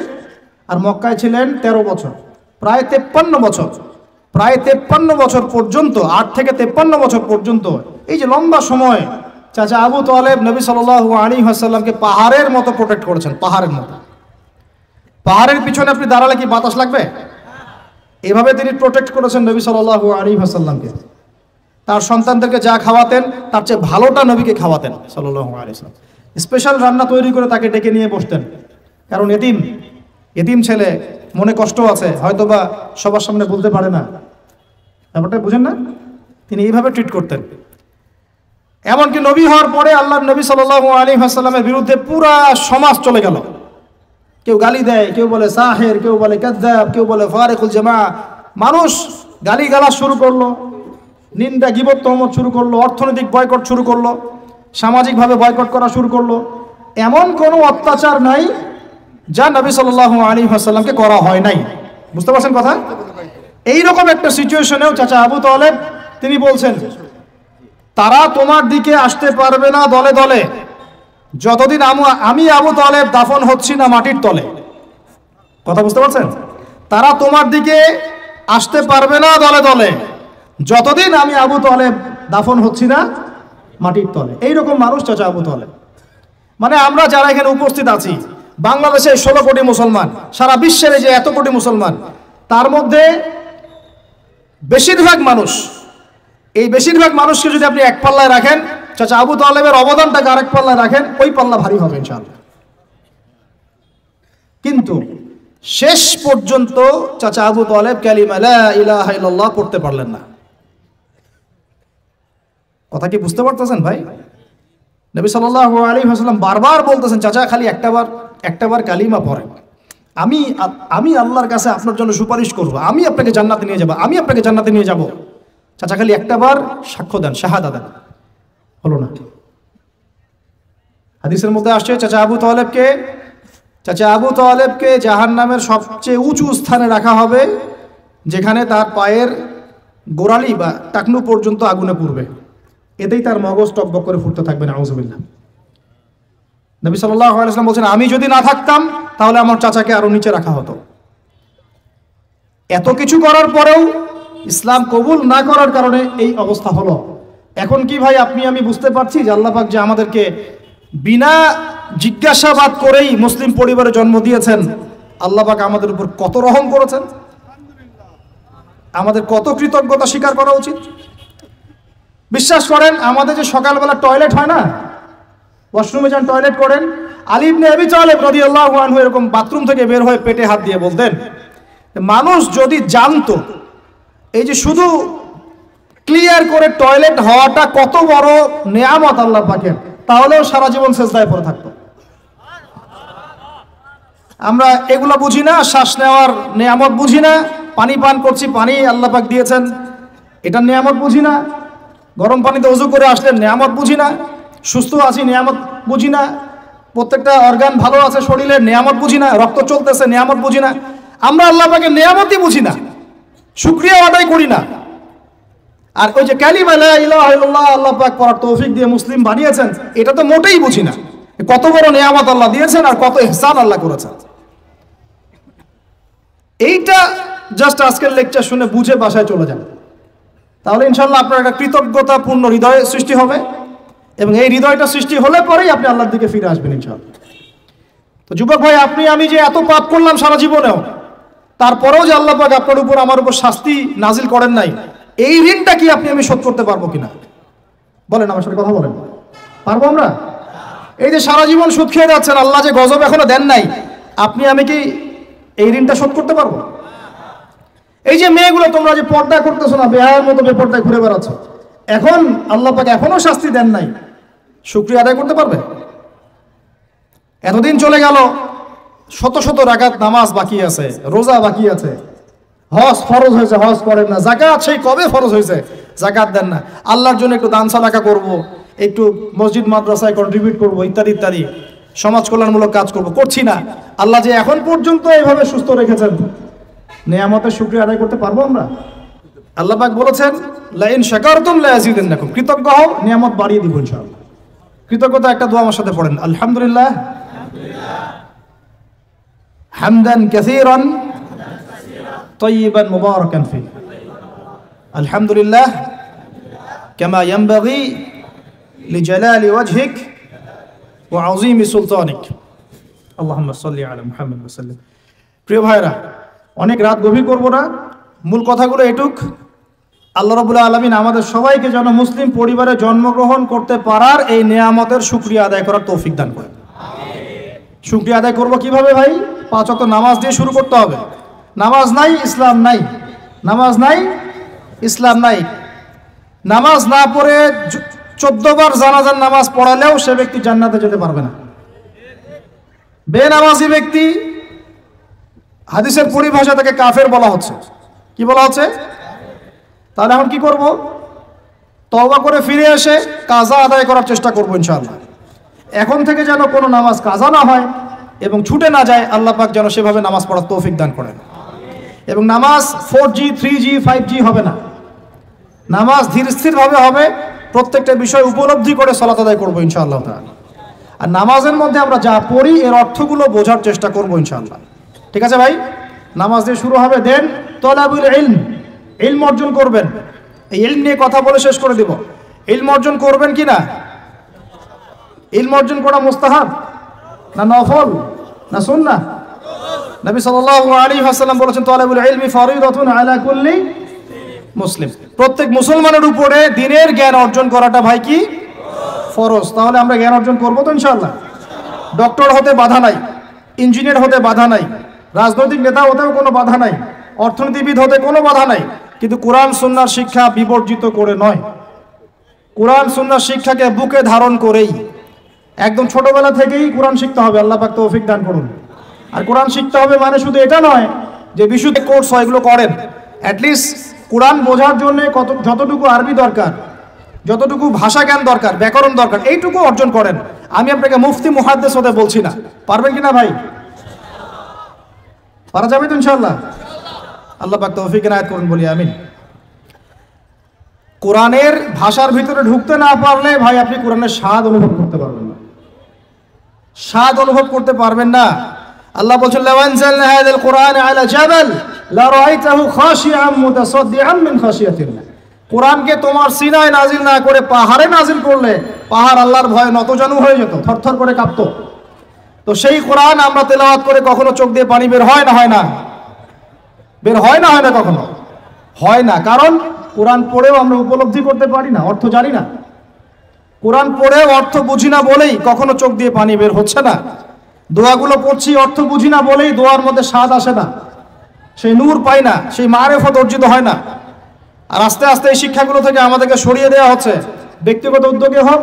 আর মক্কায় ছিলেন 13 বছর, প্রায় 53 বছর। প্রায় 53 বছর পর্যন্ত, 8 থেকে 53 বছর পর্যন্ত এই যে লম্বা সময় চাচা আবু তালেব নবী সাল্লাল্লাহু আলাইহি ওয়াসাল্লামকে পাহাড়ের মতো প্রোটেক্ট করেছেন, পাহাড়ের মতো। পাহাড়ের পিছনে আপনি দাঁড়ালে কি বাতাস লাগবে? এভাবে তিনি প্রোটেক্ট করেছেন নবী সাল্লাল্লাহু আলাইহি ওয়াসাল্লামকে। তার সন্তানদেরকে যা খাওয়াতেন তার চেয়ে ভালোটা নবীকে খাওয়াতেন সাল্লাল্লাহু আলাইহি ওয়াসাল্লাম। স্পেশাল রান্না তৈরি করে তাকে ডেকে নিয়ে বসতেন, কারণ এতিম ছেলে, মনে কষ্ট আছে, হয়তোবা সবার সামনে বলতে পারে না, ব্যাপারটা বুঝেন না? তিনি এইভাবে ট্রিট করতেন। এমনকি নবী হওয়ার পরে আল্লাহর নবী সাল্লাল্লাহু আলাইহি ওয়াসাল্লামের বিরুদ্ধে পুরা সমাজ চলে গেল। কেউ গালি দেয়, কেউ বলে সাহের, কেউ বলে কাযযাব, কেউ বলে ফারিকুল জামা। মানুষ গালিগালাজ শুরু করলো, নিন্দা গীবত তহমত শুরু করলো, অর্থনৈতিক বয়কট শুরু করলো, সামাজিকভাবে বয়কট করা শুরু করলো। এমন কোনো অত্যাচার নাই যা নবী সাল্লাল্লাহু আলাইহি ওয়াসাল্লামকে করা হয় নাই। বুঝতে পারছেন কথা? এইরকম একটা সিচুয়েশনেও চাচা আবু তালেব তিনি বলছেন, তারা তোমার দিকে আসতে পারবে না দলে দলে যতদিন আমি আবু তালেব দাফন হচ্ছি না মাটির তলে। কথা বুঝতে পারছেন? তারা তোমার দিকে আসতে পারবে না দলে দলে যতদিন আমি আবু তালেব দাফন হচ্ছি না মাটির তলে। এইরকম মানুষ চাচা আবু তালেব। মানে আমরা যারা এখানে উপস্থিত আছি, বাংলাদেশে 16 কোটি মুসলমান, সারা বিশ্বের যে এত কোটি মুসলমান, তার মধ্যে বেশিরভাগ মানুষকে যদি আপনি এক পাল্লায় রাখেন, চাচা আবু তালেবের অবদানটাকে আরেক পাল্লায় রাখেন, ওই পাল্লা ভারী হবে ইনশাআল্লাহ। কিন্তু শেষ পর্যন্ত চাচা আবু তালেব কালিমা লা ইলাহা ইল্লাল্লাহ পড়তে পারলেন না। কথা কি বুঝতে পারতেছেন ভাই? নবী সাল্লাল্লাহু আলাইহি ওয়াসাল্লাম বারবার বলতেছেন, চাচা খালি একটাবার কালিমা পড়েন, আমি আল্লাহর কাছে আপনার জন্য সুপারিশ করব, আমি আপনাকে জান্নাতে নিয়ে যাব, চাচা খালি একটাবার সাক্ষ্য দেন, শাহাদা দেন। হলো না। হাদিসের মধ্যে আসছে চাচা আবু তালেবকে জাহান্নামের সবচেয়ে উঁচু স্থানে রাখা হবে, যেখানে তার পায়ের গোড়ালি বা টাকনু পর্যন্ত আগুনে পুড়বে, এতেই তার মগজ টকবক করে ফুটতে থাকবে। নাউযুবিল্লাহ। নবী সাল্লাল্লাহু আলাইহি ওয়াসাল্লাম বলেছেন, আমি যদি না থাকতাম তাহলে আমার চাচাকে আরো নিচে রাখা হতো। এত কিছু করার পরেও ইসলাম কবুল না করার কারণে এই অবস্থা হলো। এখন কি ভাই আমি বুঝতে পারছি যে আল্লাহ পাক যে আমাদেরকে বিনা জিজ্ঞাসাবাদ করেই মুসলিম পরিবারে জন্ম দিয়েছেন, আল্লাহ পাক আমাদের উপর কত রহম করেছেন, আমাদের কত কৃতজ্ঞতা স্বীকার করা উচিত। বিশ্বাস করেন, আমাদের যে সকালবেলা টয়লেট হয় না, ওয়াশরুমে যান টয়লেট করেন, আলী ইবনে আবি তালেব রাদিয়াল্লাহু আনহু এরকম বাথরুম থেকে বের হয়ে পেটে হাত দিয়ে বলতেন, মানুষ যদি জানতো এই যে শুধু ক্লিয়ার করে টয়লেট হওয়াটা কত বড় নেয়ামত আল্লাহ পাকের, তাহলেও সারা জীবন সেজদায় পড়ে থাকতো। আমরা এগুলা বুঝি না, শ্বাস নেওয়ার নেয়ামত বুঝি না, পানি পান করছি, পানি আল্লাহ পাক দিয়েছেন, এটার নেয়ামত বুঝি না, গরম পানিতে ওযু করে আসলে নেয়ামত বুঝি না, সুস্থ আছি নেয়ামত বুঝি না, প্রত্যেকটা অর্গান ভালো আছে শরীরের নেয়ামত বুঝি না, রক্ত চলতেছে নেয়ামত বুঝি না। আমরা আল্লাহ পাকের নেয়ামতই বুঝি না, শুকরিয়া আদায় করি না। আর ওই যে কালিমা লা ইলাহা ইল্লাল্লাহ আল্লাহ পাক পড়ার তৌফিক দিয়ে মুসলিম বানিয়েছেন, এটা তো মোটেই বুঝি না। কত বড় নেয়ামত আল্লাহ দিয়েছেন আর কত ইহসান আল্লাহ করেছেন। এইটা জাস্ট আজকের লেকচার শুনে বুঝে বাসায় চলে যান, তাহলে ইনশাআল্লাহ আপনার একটা কৃতজ্ঞতাপূর্ণ হৃদয় সৃষ্টি হবে, এবং এই হৃদয়টা সৃষ্টি হলে পরেই আপনি আল্লাহর দিকে ফিরে আসবেন ইনশাআল্লাহ। তো যুবক ভাই, আমি যে এত পাপ করলাম সারা জীবনেও, তারপরেও যে আল্লাহ পাক আপনার উপর আমার উপর শাস্তি নাজিল করেন নাই, এই ঋণটা কি আমি শোধ করতে পারবো কিনা? বলেন, আমার সাথে কথা বলেন, পারবো আমরা? এই যে সারা জীবন সুদ খেয়ে যাচ্ছেন, আল্লাহ যে গজব এখনো দেন নাই, আমি কি এই ঋণটা শোধ করতে পারবো? এই যে মেয়েগুলো তোমরা যে পর্দা করতেছো না, বেহায়ার মতো বেপর্দায় ঘুরে বেড়াচ্ছ, এখন আল্লাহ পাক এখনো শাস্তি দেন নাই, শুকরিয়া আদায় করতে পারবে? এতদিন চলে গেল, শত শত রাকাত নামাজ বাকি আছে, রোজা বাকি আছে, হজ ফরজ হয়েছে, হজ করেন না, যাকাত সেই কবে ফরজ হয়েছে, যাকাত দেন না, আল্লাহর জন্য একটু দান সাদাকা করবো, একটু মসজিদ মাদ্রাসায় কন্ট্রিবিউট করবো, ইত্যাদি ইত্যাদি সমাজ কল্যাণমূলক কাজ করবো, করছি না। আল্লাহ যে এখন পর্যন্ত এইভাবে সুস্থ রেখেছেন, নেয়ামতের শুকরিয়া আদায় করতে পারবো আমরা? আল্লাহ পাক বলেছেন লা ইন শাকারতুম লা ইয়াজিদান্নাকুম, কৃতজ্ঞ হও নিয়ামত বাড়িয়ে দিব ইনশাআল্লাহ। কৃতজ্ঞতা একটা দোয়া আমার সাথে পড়েন, আলহামদুলিল্লাহ হামদান কাসীরান তাইয়িবান মুবারাকান ফি, আলহামদুলিল্লাহ কামা ইয়ানবাগি লিজালালি ওয়াজহিক ওয়া আযীমি সুলতানিক, আল্লাহুম্মা সাল্লি আলা মুহাম্মদ ওয়া সাল্লিম। প্রিয় ভাইরা, অনেক রাত গভীর করব না, মূল কথাগুলো এটুক। আল্লাহ রাব্বুল আলামিন আমাদের সবাইকে যেন মুসলিম পরিবারে জন্মগ্রহণ করতে পারার এই নিয়ামতের শুকরিয়া আদায় করার তৌফিক দান করেন। শুকরিয়া আদায় করব কিভাবে ভাই? 5 ওয়াক্ত নামাজ দিয়ে শুরু করতে হবে। নামাজ নাই ইসলাম নাই, নামাজ নাই ইসলাম নাই। নামাজ না পড়ে 14 বার জানাজার নামাজ পড়ালেও সে ব্যক্তি জান্নাতে যেতে পারবে না। বেনামাজি ব্যক্তি, হাদিসের পরিভাষা তাকে কাফের বলা হচ্ছে। কি বলা হচ্ছে? তাহলে এখন কি করব? তওবা করে ফিরে এসে কাজা আদায় করার চেষ্টা করব ইনশাআল্লাহ। এখন থেকে যেন কোনো নামাজ কাজা না হয় এবং ছুটে না যায়, আল্লাহ পাক যেন সেভাবে নামাজ পড়ার তৌফিক দান করেন। এবং নামাজ 4G 3G 5G হবে না, নামাজ ধীর স্থিরভাবে হবে। প্রত্যেকটা বিষয় উপলব্ধি করে সালাত আদায় করবো ইনশাআল্লাহ তাআলা। আর নামাজের মধ্যে আমরা যা পড়ি এর অর্থগুলো বোঝার চেষ্টা করবো ইনশাআল্লাহ। ঠিক আছে ভাই? নামাজ দিয়ে শুরু হবে, দেন তলাবুল ইলম, ইলম অর্জন করবেন। এই ইলম নিয়ে কথা বলে শেষ করে দিব। ইলম অর্জন করবেন কি না? ইলম অর্জন করা মুস্তাহাব না নফল না সুন্নাহ? নবী সাল্লাল্লাহু আলাইহি ওয়াসাল্লাম বলেছেন তলাবুল ইলমি ফরিদাতুন আলা কুল্লি মুসলিম, প্রত্যেক মুসলমানের উপরে দ্বীনের জ্ঞান অর্জন করাটা ভাই কি? ফরজ। তাহলে আমরা জ্ঞান অর্জন করবো তো ইনশাআল্লাহ। ডক্টর হতে বাধা নাই, ইঞ্জিনিয়ার হতে বাধা নাই, রাজনৈতিক নেতা হতেও কোনো বাধা নাই, অর্থনীতিবিদ হতে কোনো বাধা নাই, কিন্তু কোরআন সুন্নাহর শিক্ষা বিবর্জিত করে নয়। কোরআন সুন্নাহর শিক্ষাকে বুকে ধারণ করেই একদম ছোটবেলা থেকেই কোরআন শিখতে হবে। আল্লাহ পাক তৌফিক দান করুন। আর কোরআন শিখতে হবে মানে শুধু এটা নয় যে বিশুদ্ধ কোর্স হয়, এগুলো করেন। অ্যাটলিস্ট কোরআন বোঝার জন্য যতটুকু আরবি দরকার, যতটুকু ভাষা জ্ঞান দরকার, ব্যাকরণ দরকার, এইটুকু অর্জন করেন। আমি আপনাকে মুফতি মুহাদ্দিস হতে বলছি না। পারবেন কিনা ভাই? পারা যাবে তো ইনশাআল্লাহ। আল্লাহ পাক তৌফিক এনায়েত করুন, বলি আমিন। কোরআনের ভাষার ভিতরে ঢুকতে না পারলে ভাই আপনি কোরআনের স্বাদ অনুভব করতে পারবেন না, স্বাদ অনুভব করতে পারবেন না। আল্লাহ বলছেন লাউ আনজালনা হাযাল কুরআন আলা জাবাল লা রাআইতাহু খাশিআম মুতাসাদ্দিআন মিন খাশিয়াতিল্লাহ। কোরআনকে তোমার সিনায় নাজিল না করে পাহাড়ে নাজিল করলে পাহাড় আল্লাহর ভয়ে নতজানু হয়ে যেত, থরথর করে কাঁপতো। তো সেই কোরআন আমরা তেলাওয়াত করে কখনো চোখ দিয়ে পানি বের হয় না? হয় না? বের হয় না? হয় না? কখনো হয় না। কারণ কোরআন পড়েও আমরা উপলব্ধি করতে পারি না, অর্থ জানি না। কোরআন পড়েও অর্থ বুঝি না বলেই কখনো চোখ দিয়ে পানি বের হচ্ছে না। দোয়াগুলো পড়ছি অর্থ বুঝি না বলেই দোয়ার মধ্যে স্বাদ আসে না, সেই নূর পাই না, সেই মারেফত অর্জিত হয় না। আর আস্তে আস্তে এই শিক্ষাগুলো থেকে আমাদেরকে সরিয়ে দেওয়া হচ্ছে। ব্যক্তিগত উদ্যোগে হোক,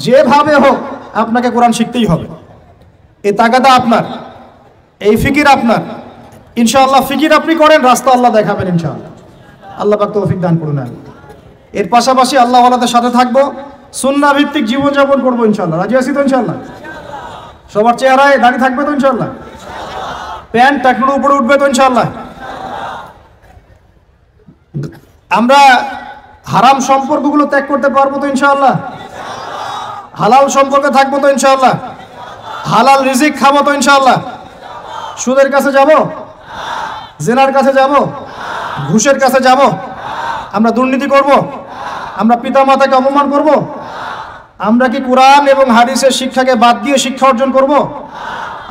যেভাবে হোক, আপনাকে কোরআন শিখতেই হবে। এই তাগাদা আপনার, এই ফিকির আপনার। ইনশাআল্লাহ ফিকির আপনি করেন, রাস্তা আল্লাহ দেখাবেন ইনশাআল্লাহ। আল্লাহ পাক তৌফিক দান করুন। এর পাশাপাশি আল্লাহ ওয়ালাদের সাথে থাকবো, সুন্নাহ ভিত্তিক জীবনযাপন করবো ইনশাআল্লাহ। রাজি আছি তো ইনশাআল্লাহ? সবার চেহারায় দাড়ি থাকবে তো ইনশাআল্লাহ? প্যান্ট টাকনুর উপরে উঠবে তো ইনশাআল্লাহ? আমরা হারাম সম্পর্কগুলো ত্যাগ করতে পারবো তো ইনশাআল্লাহ? হালাল সম্পর্কে থাকবো তো ইনশাআল্লাহ? হালাল রিজিক খাবো তো ইনশাআল্লাহ? সুদের কাছে যাব? জেনার কাছে যাব? ঘুষের কাছে যাব? আমরা দুর্নীতি করব? আমরা পিতামাতাকে অপমান করব? আমরা কি কোরআন এবং হাদিসের শিক্ষাকে বাদ দিয়ে শিক্ষা অর্জন করব?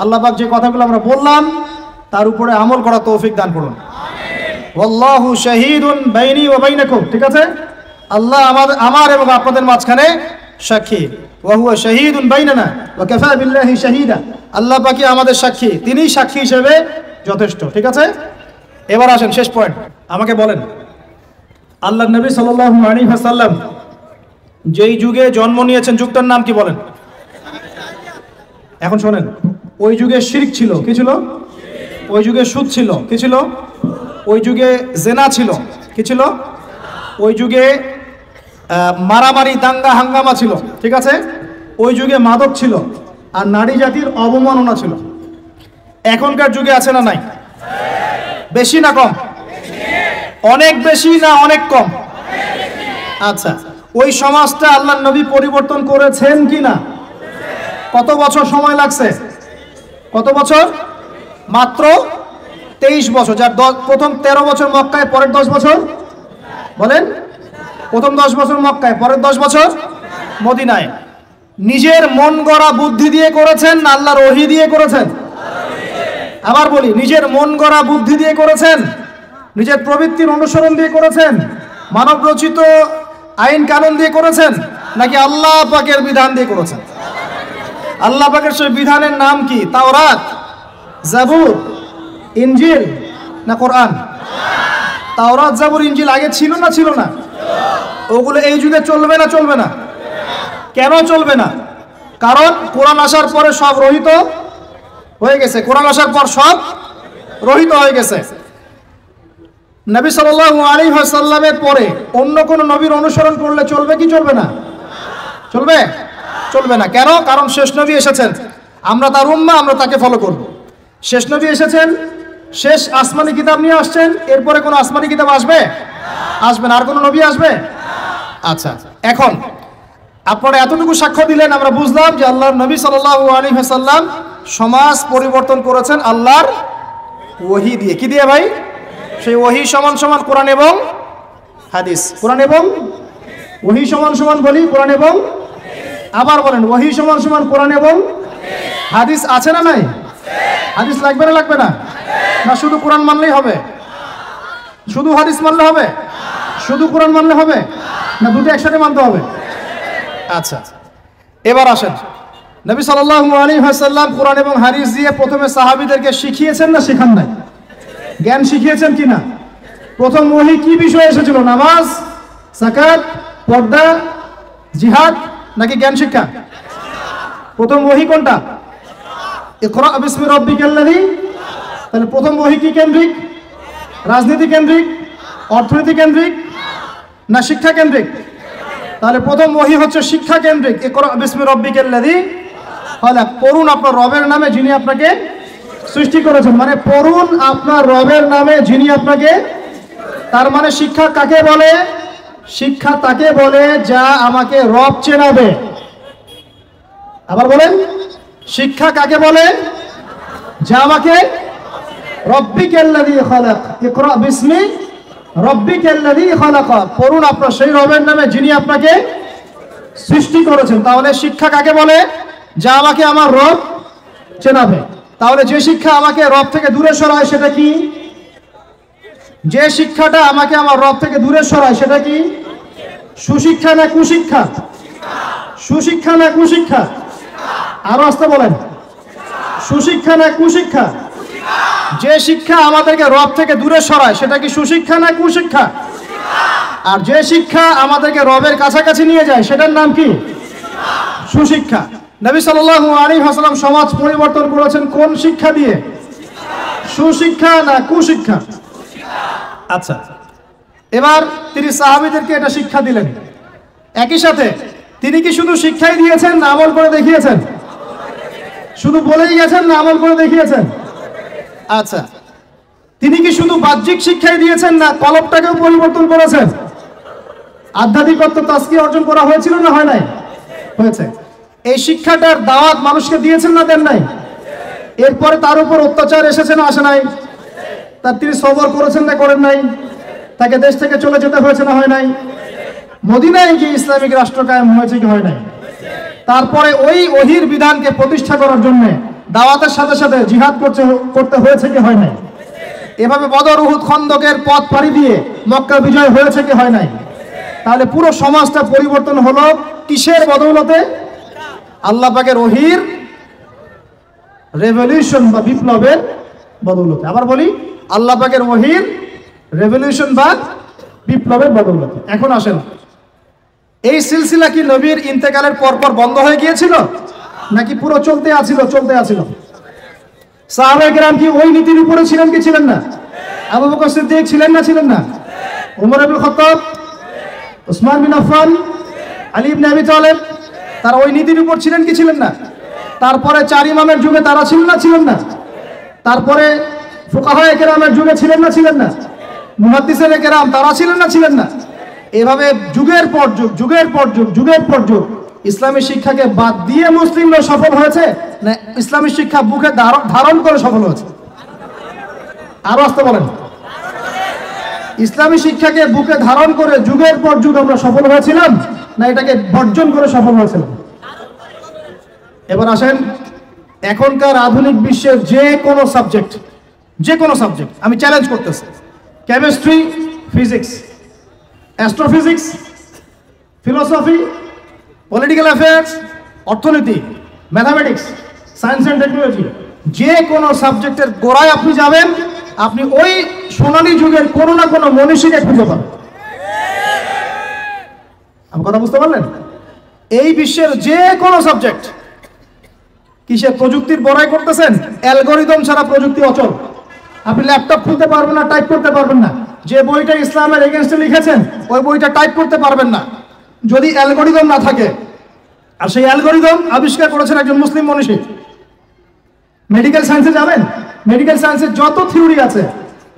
আল্লাহ পাক যে কথাগুলো আমরা বললাম তার উপরে আমল করা তৌফিক দান করুন। ওয়াল্লাহু শাহীদুন বাইনি ওয়া বাইনাকুম। ঠিক আছে? আল্লাহ আমার এবং আপনাদের মাঝখানে সাক্ষী। ওয়া হুয়া শাহীদুন বাইনানা ওয়া কাফা বিল্লাহি শাহীদা। আল্লাহ পাকই আমাদের সাক্ষী, তিনিই সাক্ষী হিসেবে যথেষ্ট। ঠিক আছে? এবার আসেন শেষ পয়েন্ট। আমাকে বলেন, আল্লাহর নবী সাল্লাল্লাহু আলাইহি ওয়াসাল্লাম যেই যুগে জন্ম নিয়েছেন, যুগটার নাম কি বলেন? এখন শোনেন, ওই যুগে শিরক ছিল। কি ছিল? ওই যুগে সুদ ছিল। কি ছিল? ওই যুগে জেনা ছিল। কি ছিল? ওই যুগে মারামারি দাঙ্গা হাঙ্গামা ছিল। ঠিক আছে? ওই যুগে মাদক ছিল আর নারী জাতির অবমাননা ছিল। এখনকার যুগে আছে না নাই? বেশি না কম? অনেক বেশি না অনেক কম? আচ্ছা, ওই সমাজটা আল্লাহর নবী পরিবর্তন করেছেন কিনা? কত বছর সময় লাগছে? কত বছর? মাত্র 23 বছর। যার প্রথম 13 বছর মক্কায়, পরের 10 বছর বলেন, প্রথম 10 বছর মক্কায়, পরের 10 বছর মদিনায়। নিজের মন গড়া বুদ্ধি দিয়ে করেছেন না আল্লাহর ওহী দিয়ে করেছেন? আবার বলি, নিজের মন গড়া বুদ্ধি দিয়ে করেছেন, নিজের প্রবৃত্তির অনুসরণ দিয়ে করেছেন, মানব রচিত আইন কানুন দিয়ে করেছেন, নাকি আল্লাহ পাকের বিধান দিয়ে করেছেন? আল্লাহ পাকের সেই বিধানের নাম কি? তাওরাত, জাবুর, ইনজিল না কোরআন? তাওরাত, জাবুর, ইনজিল আগে ছিল না ছিল না? ওগুলো এই যুগে চলবে না চলবে না? কেন চলবে না? কারণ কোরআন আসার পরে সব রহিত হয়ে গেছে। কোরআন আসার পর সব রহিত হয়ে গেছে। নবী সাল্লাল্লাহু আলাইহি ওয়াসাল্লামের পরে অন্য কোন নবীর অনুসরণ করলে চলবে কি চলবে না? চলবে? চলবে না। কেন? কারণ শেষ নবী এসেছেন, আমরা তার উম্মাহ, আমরা তাকে ফলো করব। শেষ নবী এসেছেন, শেষ আসমানি কিতাব নিয়ে আসছেন, এরপরে কোন আসমানি কিতাব আসবে? আসবে না। আর কোন নবী আসবে? আচ্ছা, এখন আপনারা এতটুকু সাক্ষ্য দিলেন, আমরা বুঝলাম যে আল্লাহর নবী সাল্লাল্লাহু আলাইহি ওয়াসাল্লাম সমাজ পরিবর্তন করেছেন আল্লাহর ওহী দিয়ে। কি দিয়ে ভাই? সেই ওহী সমান সমান কোরআন এবং হাদিস। কোরআন এবং ওহী সমান সমান বলি কোরআন এবং, আবার বলেন, ওহী সমান সমান কোরআন এবং হাদিস। আছে না নাই? হাদিস লাগবে না লাগবে না? না শুধু কোরআন মানলেই হবে? শুধু হাদিস মানলে হবে? শুধু কোরআন মানলে হবে? না দুটো একসাথে মানতে হবে? আচ্ছা, এবার আসেন, নবী সাল্লাল্লাহু আলাইহি ওয়াসাল্লাম কোরআন এবং হাদিস দিয়ে প্রথমে সাহাবীদেরকে শিখিয়েছেন না শেখান নাই? জ্ঞান শিখিয়েছেন কিনা? প্রথম ওহী কি বিষয়ে এসেছিল? নামাজ, যাকাত, পর্দা, জিহাদ নাকি জ্ঞান শিক্ষা? প্রথম ওহী কোনটা? ইকরা বিসমি রাব্বিকাল্লাযী। তাহলে প্রথম ওহী কি কেন্দ্রিক? রাজনীতি কেন্দ্রিক, অর্থনীতি কেন্দ্রিক না শিক্ষা কেন্দ্রিক? তাহলে প্রথম ওহী হচ্ছে শিক্ষা কেন্দ্রিক। ইকরা বিসমি রাব্বিকাল্লাযী খালাক। পড়ুন আপনার রবের নামে যিনি আপনাকে সৃষ্টি করেছেন। মানে পড়ুন আপনার রবের নামে যিনি আপনাকে। তার মানে শিক্ষা কাকে বলে? শিক্ষা তাকে বলে যা আমাকে রব চেনাবে। আবার বলেন, শিক্ষা কাকে বলে? যা আমাকে রব্বিকাল্লাযী খালাক। ইকরা বিসমি রব্বিকাল্লাযী খালাক। পড়ুন আপনার সেই রবের নামে যিনি আপনাকে সৃষ্টি করেছেন। তাহলে শিক্ষা কাকে বলে? যা আমাকে আমার রব চেনাবে। তাহলে যে শিক্ষা আমাকে রব থেকে দূরে সরায় সেটা কি? যে শিক্ষাটা আমাকে আমার রব থেকে দূরে সরায় সেটা কি? সুশিক্ষা না কুশিক্ষা? সুশিক্ষা না কুশিক্ষা? আরো আসতে বলেন, সুশিক্ষা না কুশিক্ষা? যে শিক্ষা আমাদেরকে রব থেকে দূরে সরায় সেটা কি সুশিক্ষা না কুশিক্ষা? আর যে শিক্ষা আমাদেরকে রবের কাছাকাছি নিয়ে যায় সেটার নাম কি? সুশিক্ষা। নবী সাল্লাল্লাহু আলাইহি ওয়াসাল্লাম সমাজ পরিবর্তন করেছেন কোন শিক্ষা দিয়ে? সুশিক্ষা না কুশিক্ষা? আচ্ছা, এবার তিনি সাহাবীদেরকে এটা শিক্ষা দিলেন। একই সাথে তিনি কি শুধু শিক্ষাই দিয়েছেন না আমল করে দেখিয়েছেন? শুধু বলেই গেছেন না আমল করে দেখিয়েছেন? আচ্ছা, তিনি কি শুধু বাহ্যিক শিক্ষাই দিয়েছেন না কলবটাকেও পরিবর্তন করেছেন? আধ্যাত্মিকত্ব তাজকিয়া অর্জন করা হয়েছিল না হয় নাই? হয়েছে। এই শিক্ষাটার দাওয়াত মানুষকে দিয়েছেন না দেন নাই? এরপরে তার উপর অত্যাচার এসেছে না আসে নাই? তার তিনি সবর করেছেন না করেন নাই? তাকে দেশ থেকে চলে যেতে হয়েছে না হয় নাই? মদিনায় গিয়ে ইসলামিক রাষ্ট্র কায়েম হয়েছে কি হয় নাই? তারপরে ওই ওহীর বিধানকে প্রতিষ্ঠা করার জন্য দাওয়াতের সাথে সাথে জিহাদ করতে হয়েছে কি হয় নাই? এভাবে বদর, উহুদ, খন্দকের পথ পাড়ি দিয়ে মক্কা বিজয় হয়েছে কি হয় নাই? তাহলে পুরো সমাজটা পরিবর্তন হলো কিসের বদৌলতে? আল্লাহ পাকের ওহীর রেভলিউশন বা বিপ্লবের বদৌলতে। আবার বলি, আল্লাহ পাকের ওহীর রেভলিউশন বা বিপ্লবের বদৌলতে। এখন আসেন, এই সিলসিলা কি নবীর ইন্তেকালের পরপর বন্ধ হয়ে গিয়েছিল নাকি পুরো চলতে আছিল? চলতে আছিল। সাহাবায়ে কেরাম কি ওই নীতির উপরে ছিলেন কি ছিলেন না? আবু বকর সিদ্দিক ছিলেন না ছিলেন না? ওমর ইবনে খাত্তাব, উসমান বিন আফফান, আলী ইবনে আবি তালেব তারা ওই নীতির উপর ছিলেন কি ছিলেন না? তারপরে চার ইমামের যুগে তারা ছিলেন না ছিলেন না? তারপরে ফুকাহায়ে কেরামের যুগে ছিলেন না ছিলেন না? মুহাদ্দিসিনে কেরাম তারা ছিলেন না ছিলেন না? এভাবে যুগের পর যুগ যুগের পর যুগ যুগের পর যুগ ইসলামী শিক্ষাকে বাদ দিয়ে মুসলিমরা সফল হয়েছে না ইসলামী শিক্ষা বুকে ধারণ করে সফল হয়েছে? আরো আসতে বলেন। ইসলামী শিক্ষাকে বুকে ধারণ করে যুগের পর যুগ আমরা সফল হয়েছিলাম না এটাকে বর্জন করে সফল হয়েছিলাম? এবার আসেন, এখনকার আধুনিক বিশ্বের যে কোনো সাবজেক্ট আমি চ্যালেঞ্জ করতেছি, chemistry, physics, astrophysics, philosophy, political affairs, অর্থনীতি, ম্যাথামেটিক্স, সায়েন্স অ্যান্ড টেকনোলজি, যে কোনো সাবজেক্টের গোড়ায় আপনি যাবেন, আপনি ওই সোনালী যুগের কোনো না কোনো মনীষীকে খুঁজে পাবেন। আমার কথা বুঝতে পারলেন? এই বিশ্বের যে কোনো সাবজেক্ট কিসের প্রযুক্তির বড়াই করতেছেন? অ্যালগরিদম ছাড়া প্রযুক্তি অচল। আপনি ল্যাপটপ খুলতে পারবেন না, টাইপ করতে পারবেন না। যে বইটা ইসলামের এগেনস্টে লিখেছেন ওই বইটা টাইপ করতে পারবেন না যদি অ্যালগরিদম না থাকে। আর সেই অ্যালগরিদম আবিষ্কার করেছেন একজন মুসলিম মনীষী। মেডিকেল সায়েন্সে যাবেন, মেডিকেল সায়েন্সের যত থিওরি আছে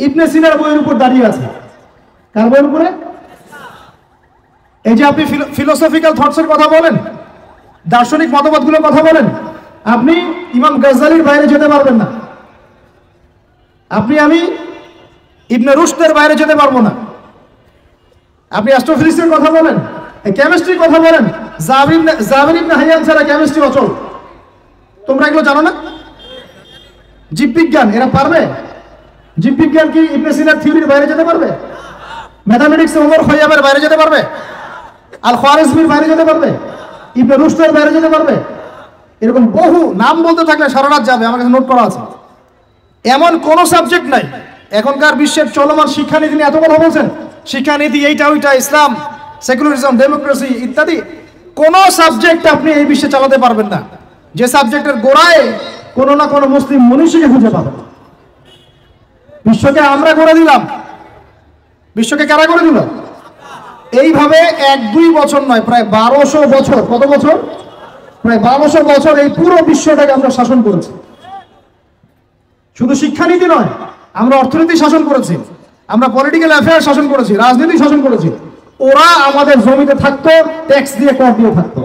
ইবনে সিনার বইয়ের উপর দাঁড়িয়ে আছে। কার বইয়ের উপরে? এই যে আপনি ফিলোসফিক্যাল থটসের কথা বলেন, দার্শনিক মতবাদগুলোর কথা বলেন, আপনি ইমাম গাজ্জালির বাইরে যেতে পারবেন না। আমি ইবনে রুশদের বাইরে যেতে পারবো না। আপনি অ্যাস্ট্রোফিজিক্সের কথা বলেন, কেমিস্ট্রির কথা বলেন, জাবির ইবনে হাইয়ান ছাড়া কেমিস্ট্রি অচল। তোমরা এগুলো জানো না? জীববিজ্ঞান এরা পারবে? জীববিজ্ঞান কি ইবনে সিনার থিওরির বাইরে যেতে পারবে? ম্যাথামেটিক্স ওমর খৈয়ামের বাইরে যেতে পারবে? আল খাওয়ারিজমির বাইরে যেতে পারবে? ইবনে রুশদের বাইরে যেতে পারবে? এরকম বহু নাম বলতে থাকলে সারা রাত যাবে, আমার কাছে নোট করা আছে। এমন কোন সাবজেক্ট নাই। এখনকার বিশ্বের চলমান শিক্ষানীতি নিয়ে এত কথা বলছেন, শিক্ষানীতি এইটা ওইটা, ইসলাম, সেকুলারিজম, ডেমোক্রেসি ইত্যাদি, কোন সাবজেক্ট আপনি এই বিশ্বে চালাতে পারবেন না যে সাবজেক্টের গোড়ায় কোনো না কোনো মুসলিম মনীষীকে খুঁজে পাবেন। বিশ্বকে আমরা করে দিলাম, বিশ্বকে কারা করে দিল? এইভাবে 1-2 বছর নয়, প্রায় 1200 বছর। কত বছর? প্রায় 1200 বছর এই পুরো বিশ্বটাকে আমরা শাসন করেছি। শুধু শিক্ষানীতি নয়, আমরা অর্থনীতি শাসন করেছি, আমরা পলিটিক্যাল অ্যাফেয়ার শাসন করেছি, রাজনীতি শাসন করেছি। ওরা আমাদের জমিতে থাকতো, ট্যাক্স দিয়ে, কর দিয়ে থাকতো।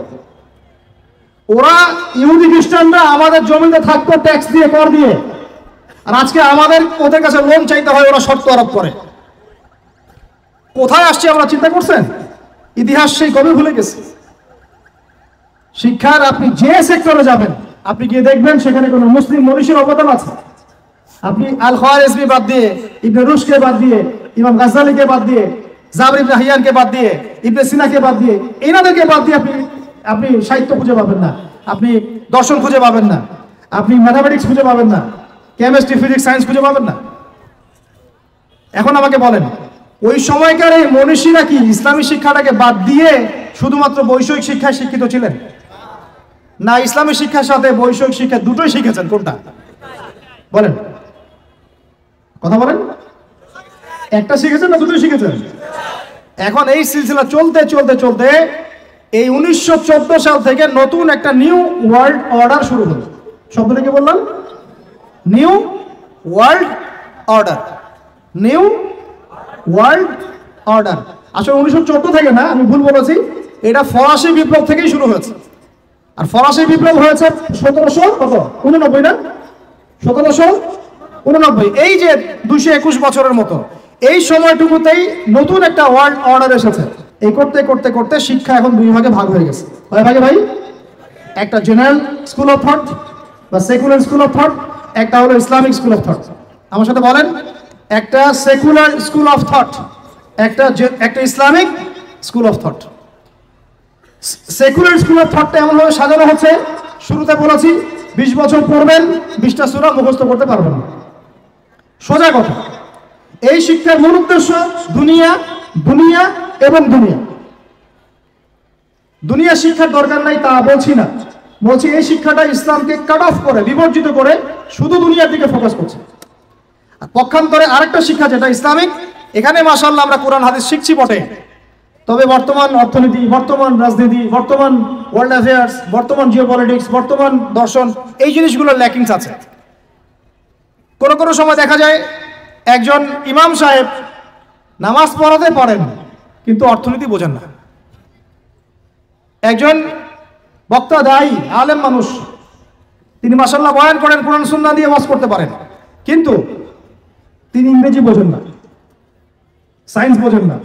ওরা ইহুদি খ্রিস্টানরা আমাদের জমিতে থাকতো ট্যাক্স দিয়ে, কর দিয়ে। আর আজকে আমাদের ওদের কাছে লোন চাইতে হয়, ওরা শর্ত আরোপ করে। কোথায় আসছে আমরা চিন্তা করছেন? ইতিহাস সেই কবে ভুলে গেছে। শিক্ষার আপনি যে সেক্টরে যাবেন, আপনি গিয়ে দেখবেন সেখানে কোনো মুসলিম মনীষীর অবদান আছে। আপনি আল খাওয়ারিজমি বাদ দিয়ে, ইবনে রুশদকে বাদ দিয়ে, ইমাম গাজ্জালিকে বাদ দিয়ে, জাবির ইবনে হাইয়ানকে বাদ দিয়ে, ইবনে সিনাকে বাদ দিয়ে, এনাদেরকে বাদ দিয়ে আপনি সাহিত্য খুঁজে পাবেন না, আপনি দর্শন খুঁজে পাবেন না, আপনি ম্যাথামেটিক্স খুঁজে পাবেন না, কেমিস্ট্রি, ফিজিক্স, সায়েন্স খুঁজে পাবেন না। এখন আমাকে বলেন, ওই সময়কার এই মনীষীরা কি ইসলামী শিক্ষাটাকে বাদ দিয়ে শুধুমাত্র বৈষয়িক শিক্ষায় শিক্ষিত ছিলেন? না, ইসলামী শিক্ষার সাথে বৈষয়িক শিক্ষা দুটোই শিখেছেন। কোনটা বলেন? কথা বলেন। একটা শিখেছেন না দুটোই শিখেছেন? এখন এই সিলসিলা চলতে চলতে চলতে এই 1914 সাল থেকে নতুন একটা নিউ ওয়ার্ল্ড অর্ডার শুরু হলো। শব্দটা কি বললাম? New world order. New world order আসলে 1914 থেকে না, আমি ভুল বলেছি, এটা ফরাসি বিপ্লব থেকেই শুরু হয়েছে। আর ফরাসি বিপ্লব হয়েছে 1789 না, 1789। এই যে 221 বছরের মতো এই সময়টুকুতেই নতুন একটা ওয়ার্ল্ড অর্ডার এসেছে। এই করতে করতে করতে শিক্ষা এখন 2 ভাগে ভাগ হয়ে গেছে। কয় ভাগে ভাই? একটা জেনারেল স্কুল অফ থট বা সেকুলার স্কুল অফ থট, একটা হলো ইসলামিক স্কুল অফ থট। আমার সাথে বলেন, একটা সেকুলার স্কুল অফ থট, একটা Islamic school of thought. Secular school of থটটা এমনভাবে সাজানো হচ্ছে, শুরুতে বলেছি 20 বছর পড়বেন, 20টা সূরা মুখস্থ করতে পারবেন না। সোজা কথা, এই শিক্ষার মূল উদ্দেশ্য দুনিয়া, দুনিয়া এবং দুনিয়া। দুনিয়া শিক্ষার দরকার নাই তা বলছি না, বলছি এই শিক্ষাটা ইসলামকে কাট অফ করে, বিবর্জিত করে শুধু দুনিয়ার দিকে ফোকাস করছে। আর পক্ষান্তরে আরেকটা শিক্ষা যেটা ইসলামিক, এখানে মাশাআল্লাহ আমরা কোরআন হাদিস শিখছি বটে, তবে বর্তমান অর্থনীতি, বর্তমান রাজনীতি, বর্তমান ওয়ার্ল্ড অ্যাফেয়ার্স, বর্তমান জিওপলিটিক্স, বর্তমান দর্শন, এই জিনিসগুলোর ল্যাকিংস আছে। কোনো কোনো সময় দেখা যায় একজন ইমাম সাহেব নামাজ পড়াতে পারেন কিন্তু অর্থনীতি বোঝেন না। একজন বক্তা দায়ী আলেম মানুষ, তিনি মাশাআল্লাহ বয়ান করেন, কোরআন সুন্নাহ দিয়ে ওয়াজ করতে পারেন, কিন্তু তিনি ইংরেজি বোঝেন না, সায়েন্স বোঝেন না,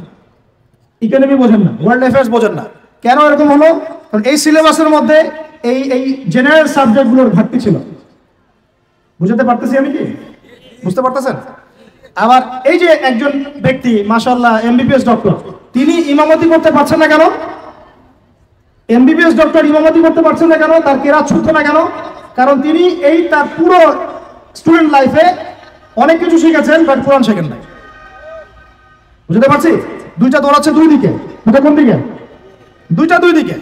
ইকোনমি বোঝেন না, ওয়ার্ল্ড অ্যাফেয়ার্স বোঝেন না। কেন এরকম হলো? কারণ এই সিলেবাসের মধ্যে এই জেনারেল সাবজেক্টগুলোর ঘাটতি ছিল। বুঝতে পারতেছি আমি কি? বুঝতে পারতেছেন? আবার এই যে একজন ব্যক্তি মাশাআল্লাহ এমবিবিএস ডক্টর, তিনি ইমামতি করতে পারছেন না কেন? এমবিবিএস ডক্টর ইমামতি করতে পারছেন না কেন? তার কেরাত শুদ্ধ না কেন? কারণ তিনি তার পুরো স্টুডেন্ট লাইফে অনেক কিছু শিখেছেন, বাট কোরআন শেখেন নাই। বুঝতে পারছি? দুইটা দৌড়াচ্ছে দুই দিকে। দুটা কোন দিকে? দুইটা দুই দিকে।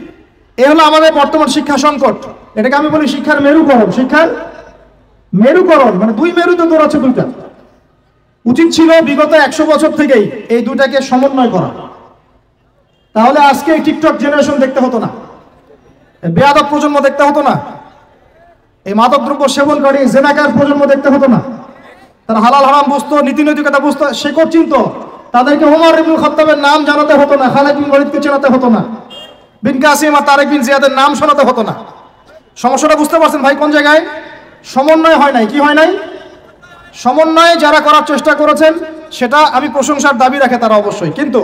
এই হলো আমাদের বর্তমান শিক্ষা সংকট। এটাকে আমি বলি শিক্ষার মেরুকরণ। শিক্ষার মেরুকরণ মানে দুই মেরুতে দৌড়াচ্ছে দুইটা। উচিত ছিল বিগত 100 বছর থেকেই এই দুটাকে সমন্বয় করা, তাহলে আজকে টিকটক জেনারেশন দেখতে হতো না, বেয়াদব প্রজন্ম দেখতে হতো না, এই মাদকদ্রব্য সেবনকারী জেনাকার প্রজন্ম দেখতে হতো না। তারা হালাল হারাম বুঝতো, নীতি নৈতিকতা বুঝতো, শেকড় চিনতো। তাদেরকে ওমর ইবনুল খাত্তাবের নাম জানাতে হতো না, খালিদ বিন ওয়ালিদকে চেনাতে হতো না, বিন কাসিম আর তারেক বিন জিয়াদের নাম শোনাতে হতো না। সমস্যাটা বুঝতে পারছেন ভাই? কোন জায়গায় সমন্বয় হয় নাই? কি হয় নাই? সমন্বয়ে যারা করার চেষ্টা করেছেন সেটা আমি প্রশংসার দাবি রাখে তারা অবশ্যই, কিন্তু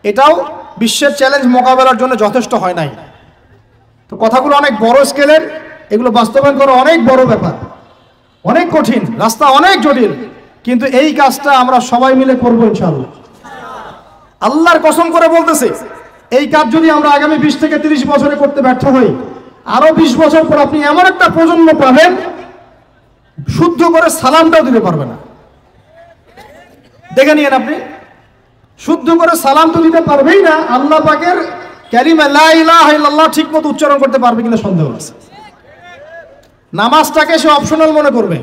এটাও বিশ্বের চ্যালেঞ্জ মোকাবেলার জন্য যথেষ্ট হয় নাই। তো কথাগুলো অনেক বড় স্কেলের, এগুলো বাস্তবায়ন করা অনেক বড় ব্যাপার, অনেক কঠিন, রাস্তা অনেক জটিল, কিন্তু এই কাজটা আমরা সবাই মিলে করবো ইনশাআল্লাহ। আল্লাহর কসম করে বলতেছি, এই কাজ যদি আমরা আগামী 20 থেকে 30 বছরে করতে ব্যর্থ হই, আরো 20 বছর পর আপনি এমন একটা প্রজন্ম পাবেন শুদ্ধ করে সালামটাও দিতে পারবে না। দেখে নিয়েন আপনি, শুদ্ধ করে সালাম তো দিতে পারবেই না, আল্লাহ পাকের কালিমা লা ইলাহা ইল্লাল্লাহ ঠিকমতো উচ্চারণ করতে পারবে কিনা সন্দেহ আছে। নামাজটাকে সে অপশনাল মনে করবে।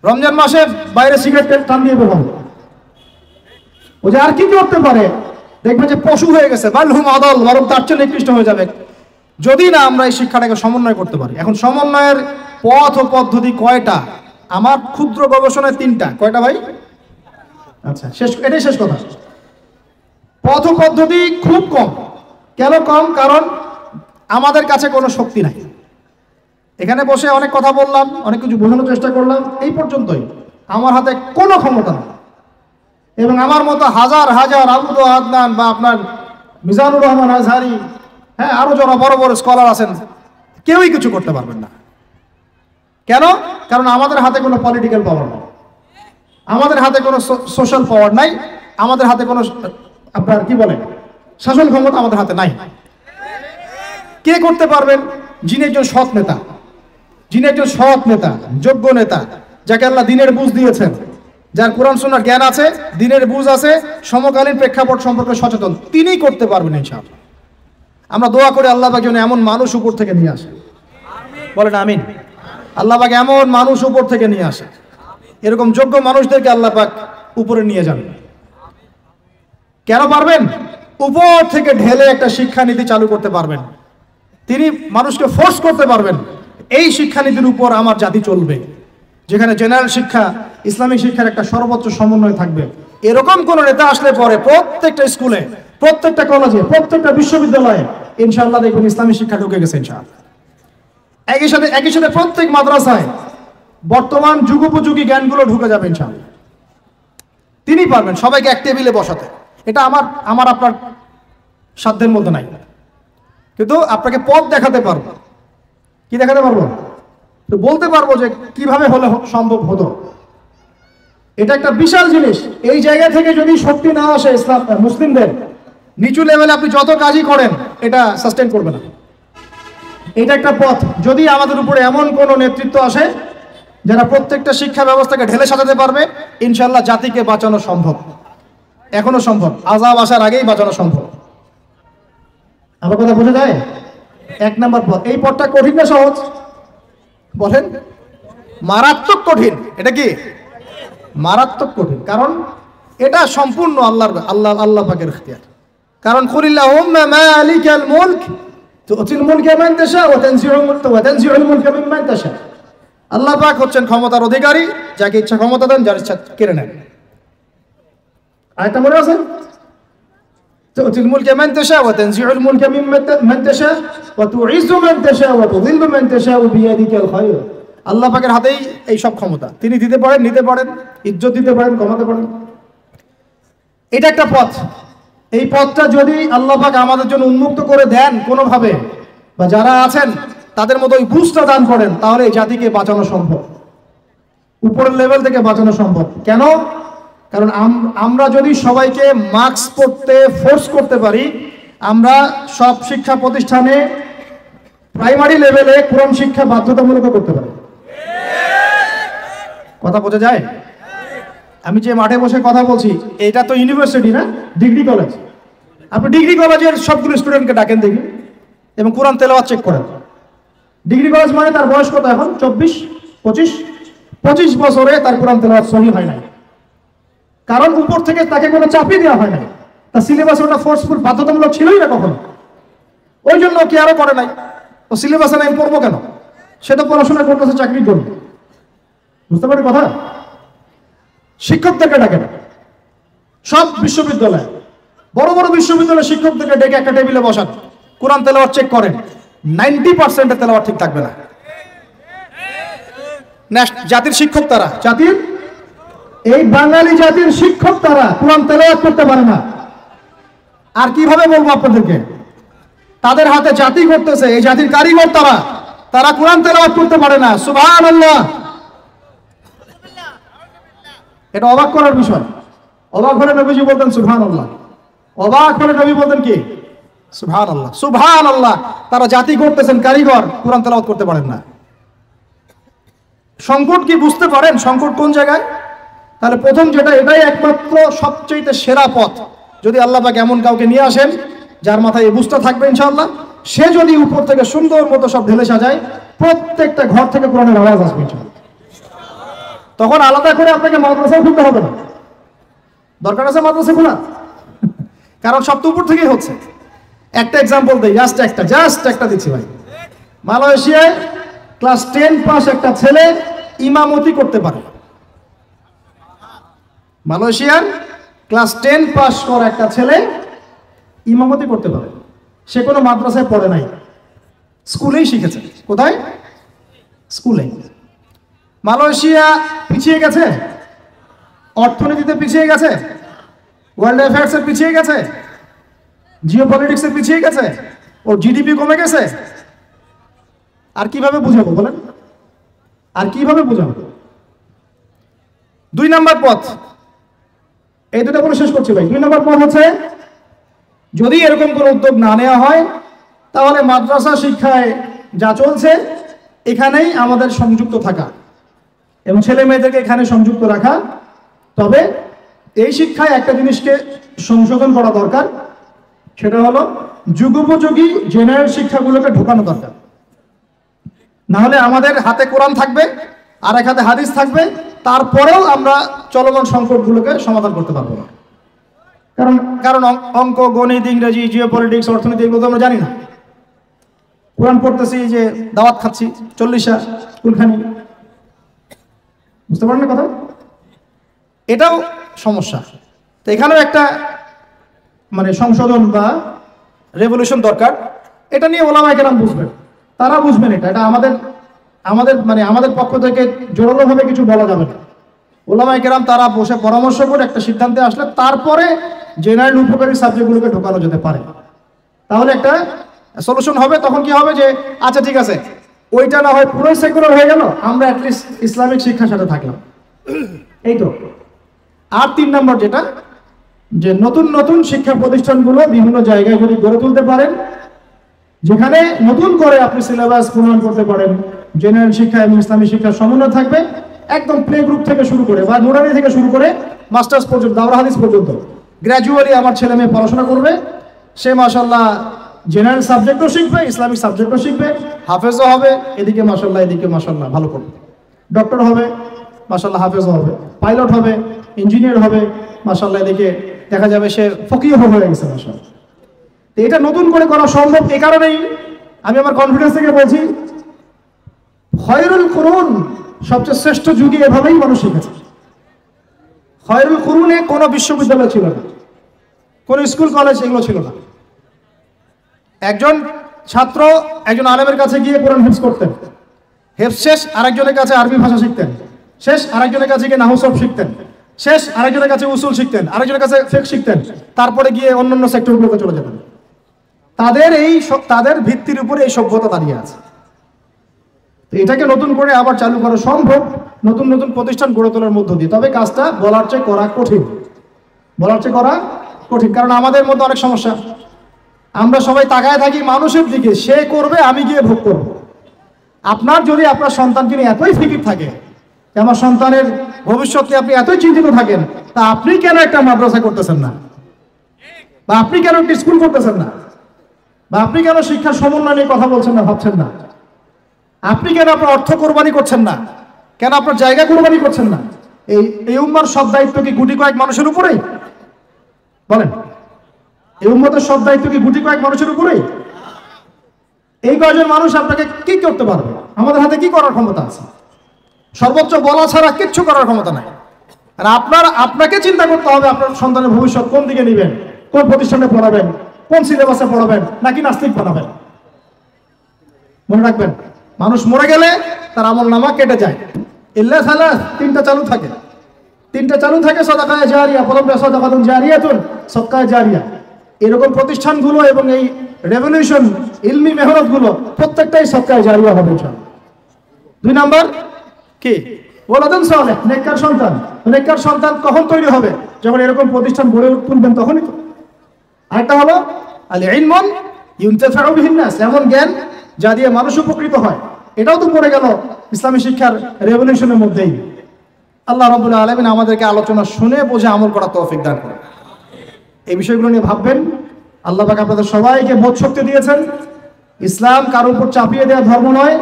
রমজান মাসে বাইরে সিগারেট টান দিয়ে বের হবে, ও যে আর কি করতে পারে, দেখবে যে পশু হয়ে গেছে, বালহুম আদল, বরং তার চেয়ে নিকৃষ্ট হয়ে যাবে, যদি না আমরা এই শিক্ষাটাকে সমন্বয় করতে পারি। এখন সমন্বয়ের পথ ও পদ্ধতি কয়টা? আমার ক্ষুদ্র গবেষণায় 3টা। কয়টা ভাই? আচ্ছা, এটাই শেষ কথা। পথ ও পদ্ধতি খুব কম। কেন কম? কারণ আমাদের কাছে কোনো শক্তি নাই। এখানে বসে অনেক কথা বললাম, অনেক কিছু বোঝানোর চেষ্টা করলাম, এই পর্যন্তই। আমার হাতে কোনো ক্ষমতা নেই, এবং আমার মতো হাজার হাজার আবুদ আদনান বা আপনার মিজানুর রহমান আজহারি, হ্যাঁ, আরো যারা বড় বড় স্কলার আছেন, কেউই কিছু করতে পারবেন না। কেন? কারণ আমাদের হাতে কোনো পলিটিক্যাল পাওয়ার নাই, আমাদের হাতে কোনো সোশ্যাল পাওয়ার নাই, আমাদের হাতে কোনো আপনার কি বলে শাসন ক্ষমতা আমাদের হাতে নাই। কে করতে পারবেন? যিনি একজন সৎ নেতা, যিনি একজন সৎ নেতা, যোগ্য নেতা, যাকে আল্লাহ দিনের বুঝ দিয়েছেন, যার কোরআন সুন্নাহর জ্ঞান আছে, দিনের বুঝ আছে, সমকালীন প্রেক্ষাপট সম্পর্কে সচেতন, তিনিই করতে পারবেন ইনশাআল্লাহ। আমরা দোয়া করে আল্লাহ পাক যেন এমন মানুষ উপর থেকে নিয়ে আসে, বলেন আমিন। আল্লাহ পাক এমন মানুষ উপর থেকে নিয়ে আসে, এরকম যোগ্য মানুষদেরকে আল্লাহ পাক উপরে নিয়ে যান। কেন পারবেন? উপর থেকে ঢেলে একটা শিক্ষানীতি চালু করতে পারবেন, তিনি মানুষকে ফোর্স করতে পারবেন এই শিক্ষানীতির উপর আমার জাতি চলবে, যেখানে জেনারেল শিক্ষা, ইসলামিক শিক্ষার একটা সর্বোচ্চ সমন্বয় থাকবে। এরকম কোন নেতা আসলে পরে প্রত্যেকটা স্কুলে, প্রত্যেকটা কলেজে, প্রত্যেকটা বিশ্ববিদ্যালয়ে ইনশাআল্লাহ দেখবেন ইসলামী শিক্ষা ঢুকে গেছে ইনশাআল্লাহ। একই সাথে প্রত্যেক মাদ্রাসায় বর্তমান যুগোপযোগী জ্ঞানগুলো ঢুকে যাবে ইনশাআল্লাহ। তিনি পারবেন সবাইকে এক টেবিলে বসাতে। এটা আমার আপনার সাধ্যের মধ্যে নাই, কিন্তু আপনাকে পথ দেখাতে পারবো। কি দেখাতে পারবো? তো বলতে পারবো যে কিভাবে হলে সম্ভব হতো। এটা একটা বিশাল জিনিস। এই জায়গা থেকে যদি শক্তি না আসে ইসলাম মুসলিমদের, নিচু লেভেলে আপনি যত কাজই করেন এটা সাস্টেন করবে না। এটা একটা পথ। যদি আমাদের উপরে এমন কোন নেতৃত্ব আসে যারা প্রত্যেকটা শিক্ষা ব্যবস্থাকে ঢেলে সাজাতে পারবে, ইনশাআল্লাহ জাতিকে বাঁচানো সম্ভব, এখনো সম্ভব, আযাব আসার আগেই বাঁচানো সম্ভব। আমার কথা বোঝা যায়? 1 নম্বর পথ। এই পথটা কঠিন না সহজ? বলেন। মারাত্মক কঠিন। এটা কি? মারাত্মক কঠিন, কারণ এটা সম্পূর্ণ আল্লাহ পাকের ইখতিয়ার। কারণ কুলিল্লাহুম্মা মালিকাল মুলক তুতিল মুলকা মান তাশা ওয়া তানজিউল মুলকা মিম্মান তাশা। আল্লাহ পাক হচ্ছেন ক্ষমতার অধিকারী, যাকে ইচ্ছা ক্ষমতা দেন, যার ইচ্ছা কেড়ে নেন। আয়াতটা মনে আছে? تؤتي الملك من تشاء وتنزع الملك ممن تشاء وتعز من تشاء وتذل من تشاء بيدك الخير। আল্লাহ পাকের হাতেই এই সব ক্ষমতা, তিনি দিতে পারেন, নিতে পারেন, ইজ্জত দিতে পারেন, কমাতে পারেন। এটা একটা পথ। এই পথটা যদি আল্লাহ পাক আমাদের জন্য উন্মুক্ত করে দেন কোনোভাবে, বা যারা আছেন তাদের মতো ওই বুঝটা দান করেন, তাহলে এই জাতিকে বাঁচানো সম্ভব, উপরের লেভেল থেকে বাঁচানো সম্ভব। কেন? কারণ আমরা যদি সবাইকে মাস্ক পরতে ফোর্স করতে পারি, আমরা সব শিক্ষা প্রতিষ্ঠানে প্রাইমারি লেভেলে কোরআন শিক্ষা বাধ্যতামূলক করতে পারি। কথা বোঝা যায়? আমি যে মাঠে বসে কথা বলছি, এটা তো ইউনিভার্সিটি না, ডিগ্রি কলেজ। আপনি ডিগ্রি কলেজের সবগুলো স্টুডেন্টকে ডাকেন দেখি এবং কোরআন তেলাওয়াত চেক করেন। ডিগ্রি কলেজ মানে তার বয়স কত এখন? 24, 25? 25 বছরে তার কোরআন তেলাওয়াত সহি হয় নাই, কারণ উপর থেকে তাকে কোনো চাপিয়ে দেওয়া হয় নাই। তার সিলেবাস ওটা ফোর্সফুল, বাধ্যতামূলক ছিলই না কখনো। ওই জন্য কি আরো করে নাই, ও সিলেবাসে আমি পড়বো কেন? সেটা পড়াশোনা করতেছে চাকরির জন্য। বুঝতে পারেন কথা? শিক্ষকদেরকে ডাকেন সব বিশ্ববিদ্যালয়ে, বড় বড় বিশ্ববিদ্যালয়ের শিক্ষকদেরকে ডেকে একটা টেবিলে বসান, কোরআন তেলাওয়াত চেক করেন। 90% তেলাওয়াত ঠিক থাকবে না। জাতির শিক্ষক তারা, জাতির এই বাঙালি জাতির শিক্ষক তারা কোরআন তেলাওয়াত করতে পারে না। আর কিভাবে বলবো আপনাদেরকে? তাদের হাতে জাতি করতেছে, এই জাতির কারিগর তারা, তারা কোরআন তেলাওয়াত করতে পারে না। সুবহানাল্লাহ। এটা অবাক করার বিষয়। অবাক হলে নবীজি বলতেন সুবহানাল্লাহ, অবাক হলে নবী বলতেন কি? সুবহানাল্লাহ, সুবহানাল্লাহ। তারা জাতি করতেছেন, কারিগর, কোরআন তেলাওয়াত করতে পারেন না। সংকট কি বুঝতে পারেন? সংকট কোন জায়গায়? তাহলে প্রথম যেটা, এটাই একমাত্র সবচেয়ে সেরা পথ। যদি আল্লাহ পাক এমন কাউকে নিয়ে আসেন যার মাথায় এই বুঝটা থাকবে ইনশাআল্লাহ, সে যদি উপর থেকে সুন্দর মতো সব ঢেলে সাজায়, প্রত্যেকটা ঘর থেকে কোরআনের আওয়াজ আসবে ইনশাআল্লাহ। তখন আলাদা করে আপনাকে মাদ্রাসা খুলতে হবে না। দরকার আছে মাদ্রাসা খোলা? কারণ সব তো উপর থেকেই হচ্ছে। একটা এক্সাম্পল দেই, জাস্ট একটা দিচ্ছি ভাই। মালয়েশিয়ায় ক্লাস 10 পাস একটা ছেলে ইমামতি করতে পারে। মালয়েশিয়ার ক্লাস 10 পাস করা একটা ছেলে ইমামতি করতে পারে। সে কোনো মাদ্রাসায় পড়ে নাই, স্কুলেই শিখেছে। কোথায়? স্কুলে। মালয়েশিয়া পিছিয়ে গেছে, অর্থনীতিতে পিছিয়ে গেছে, ওয়ার্ল্ড অ্যাফেয়ার্সে পিছিয়ে গেছে, জিও পলিটিক্সে পিছিয়ে গেছে, ওর জিডিপি কমে গেছে। আর কিভাবে বুঝাবো বলেন? আর কিভাবে বুঝাবো? 2 নম্বর পথ, এই দুটো বলে শেষ করছি ভাই। 2 নম্বর পথ হচ্ছে, যদি এরকম কোনো উদ্যোগ না নেওয়া হয়, তাহলে মাদ্রাসা শিক্ষায় যা চলছে এখানেই আমাদের সংযুক্ত থাকা এবং ছেলে মেয়েদেরকে এখানে সংযুক্ত রাখা। তবে এই শিক্ষায় একটা জিনিসকে সংশোধন করা দরকার, সেটা হলো যুগোপযোগী জেনারেল শিক্ষাগুলোকে ঢোকানো দরকার। না হলে আমাদের হাতে কোরআন থাকবে আর এক হাতে হাদিস থাকবে, তারপরেও আমরা চলমান সংকটগুলোকে সমাধান করতে পারবো না। কারণ অঙ্ক, গণিত, ইংরেজি, জিও পলিটিক্স, অর্থনীতি এগুলো তো আমরা জানি না। কোরআন পড়তেছি যে দাওয়াত খাচ্ছি 40 স্কুলখানি। বুঝতে পারেন না কথা? এটাও সমস্যা। তো এখানেও একটা মানে সংশোধন বা রেভলিউশন দরকার। এটা নিয়ে ওলামায়ে কেরাম বুঝবেন, তারা বুঝবেন। এটা আমাদের পক্ষ থেকে জোরালোভাবে কিছু বলা যাবে না। ওলামায়ে কেরাম তারা বসে পরামর্শ করে একটা সিদ্ধান্তে আসলে তারপরে জেনারেল উপকারী সাবজেক্টগুলোকে ঢোকানো যেতে পারে, তাহলে একটা সলিউশন হবে। তখন কি হবে যে আচ্ছা ঠিক আছে, ওইটা না হয় পুরোই সেকুলার হয়ে গেল, আমরা অ্যাটলিস্ট ইসলামিক শিক্ষার সাথে থাকলাম। এই তো। আর 3 নম্বর যেটা, যে নতুন নতুন শিক্ষা প্রতিষ্ঠানগুলো বিভিন্ন জায়গায় যদি গড়ে তুলতে পারেন, যেখানে নতুন করে আপনি সিলেবাস প্রণয়ন করতে পারেন, জেনারেল শিক্ষা এবং ইসলামী শিক্ষার সমন্বয় থাকবে, একদম প্লে গ্রুপ থেকে শুরু করে বা নুরানি থেকে শুরু করে মাস্টার্স পর্যন্ত, দাওরা হাদিস পর্যন্ত গ্র্যাজুয়ালি আমার ছেলে মেয়ে পড়াশোনা করবে। সে মাশাআল্লাহ জেনারেল সাবজেক্টও শিখবে, ইসলামিক সাবজেক্টও শিখবে, হাফেজও হবে, এদিকে মাশাআল্লাহ এদিকে মাশাআল্লাহ ভালো করবে, ডক্টর হবে মাশাআল্লাহ, হাফেজও হবে, পাইলট হবে, ইঞ্জিনিয়ার হবে মাশাআল্লাহ, এদিকে দেখা যাবে সে ফকিহ হয়ে গেছে মাশাআল্লাহ। তো এটা নতুন করে করা সম্ভব। এই কারণেই আমি আমার কনফিডেন্স থেকে বলছি, খয়রুল কুরুন, সবচেয়ে শ্রেষ্ঠ যুগে এভাবেই মানুষ শিখেছে। খয়রুল কুরুনে কোনো বিশ্ববিদ্যালয় ছিল না, কোনো স্কুল কলেজ এগুলো ছিল না। একজন ছাত্র একজন আলেমের কাছে গিয়ে কোরআন হিফজ করতেন, হেফজ শেষ আরেকজনের কাছে আরবি ভাষা শিখতেন, শেষ আরেকজনের কাছে গিয়ে নাহু সরফ শিখতেন, শেষ আরেকজনের কাছে উসুল শিখতেন, আরেকজনের কাছে ফিকহ শিখতেন, তারপরে গিয়ে অন্যান্য সেক্টরগুলোতে চলে যেতেন। তাদের ভিত্তির উপরে এই সভ্যতা দাঁড়িয়ে আছে। তো এটাকে নতুন করে আবার চালু করা সম্ভব নতুন নতুন প্রতিষ্ঠান গড়ে তোলার মধ্য দিয়ে। তবে কাজটা বলার চেয়ে করা কঠিন, বলার চেয়ে করা কঠিন। কারণ আমাদের মধ্যে অনেক সমস্যা, আমরা সবাই তাকায় থাকি মানুষের দিকে, সে করবে আমি গিয়ে ভোগ করব। আপনার যদি আপনার সন্তানকে নিয়ে এতই ফিকির থাকে, আমার সন্তানের ভবিষ্যৎ নিয়ে আপনি এতই চিন্তিত থাকেন, তা আপনি কেন একটা মাদ্রাসা করতেছেন না, বা আপনি কেন একটা স্কুল করতেছেন না, বা আপনি কেন শিক্ষার সমন্বয় নিয়ে কথা বলছেন না, ভাবছেন না? আপনি কেন আপনার অর্থ কোরবানি করছেন না, কেন আপনার জায়গা কোরবানি করছেন না? এই উম্মার সব দায়িত্ব কি গুটি কয়েক মানুষের উপরেই? বলেন, এই উম্মতের সব দায়িত্ব কি গুটি কয়েক মানুষের উপরেই? এই কয়েকজন মানুষ আপনাকে কি করতে পারবে? আমাদের হাতে কি করার ক্ষমতা আছে? সর্বোচ্চ বলা ছাড়া কিচ্ছু করার ক্ষমতা নাই। আর আপনাকে চিন্তা করতে হবে আপনার সন্তানের ভবিষ্যৎ কোন দিকে নেবেন, কোন প্রতিষ্ঠানে পড়াবেন, কোন সিলেবাসে পড়াবেন, নাকি নাস্তিক বানাবেন। মনে রাখবেন, মানুষ মরে গেলে তার আমল নামা কেটে যায়। ইল্লা সালাস, তিনটা চালু থাকে, সাদাকায়ে জারিয়া, প্রথম সাদাকাতুন জারিয়াতুন, সাদকায়ে জারিয়া। এরকম প্রতিষ্ঠানগুলো এবং এই রেভলিউশন ইলমি মেহনতগুলো প্রত্যেকটাই সাদকায়ে জারিয়া হবে ইনশাআল্লাহ। 2 নাম্বার কি? ওয়ালাদুন সালেহ, নেককার সন্তান। নেককার সন্তান কখন তৈরি হবে? যখন এরকম প্রতিষ্ঠান গড়ে তুলবেন তখনই তো। আরেকটা হলো আল ইলমুন ইউনতাফাউ বিহিন নাস, এমন জ্ঞান যা দিয়ে মানুষ উপকৃত হয়। এটাও তো পড়ে গেল ইসলামী শিক্ষার রেভলিউশনের মধ্যেই। আল্লাহ রাব্বুল আলামিন আমাদেরকে আলোচনা শুনে বুঝে আমল করার তৌফিক দান করুন। এই বিষয়গুলো নিয়ে ভাববেন। আল্লাহ পাক আপনাদের সবাইকে বোধ শক্তি দিয়েছেন। ইসলাম কারোর উপর চাপিয়ে দেওয়া ধর্ম নয়।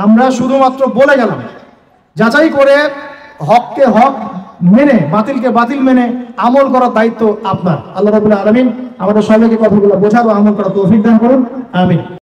আমরা শুধুমাত্র বলে গেলাম, যাচাই করে হককে হক মেনে, বাতিলকে বাতিল মেনে আমল করার দায়িত্ব আপনার। আল্লাহ রাব্বুল আলামিন আমাদের সবাইকে কথাগুলো বোঝার ও আমল করার তৌফিক দান করুন। আমিন।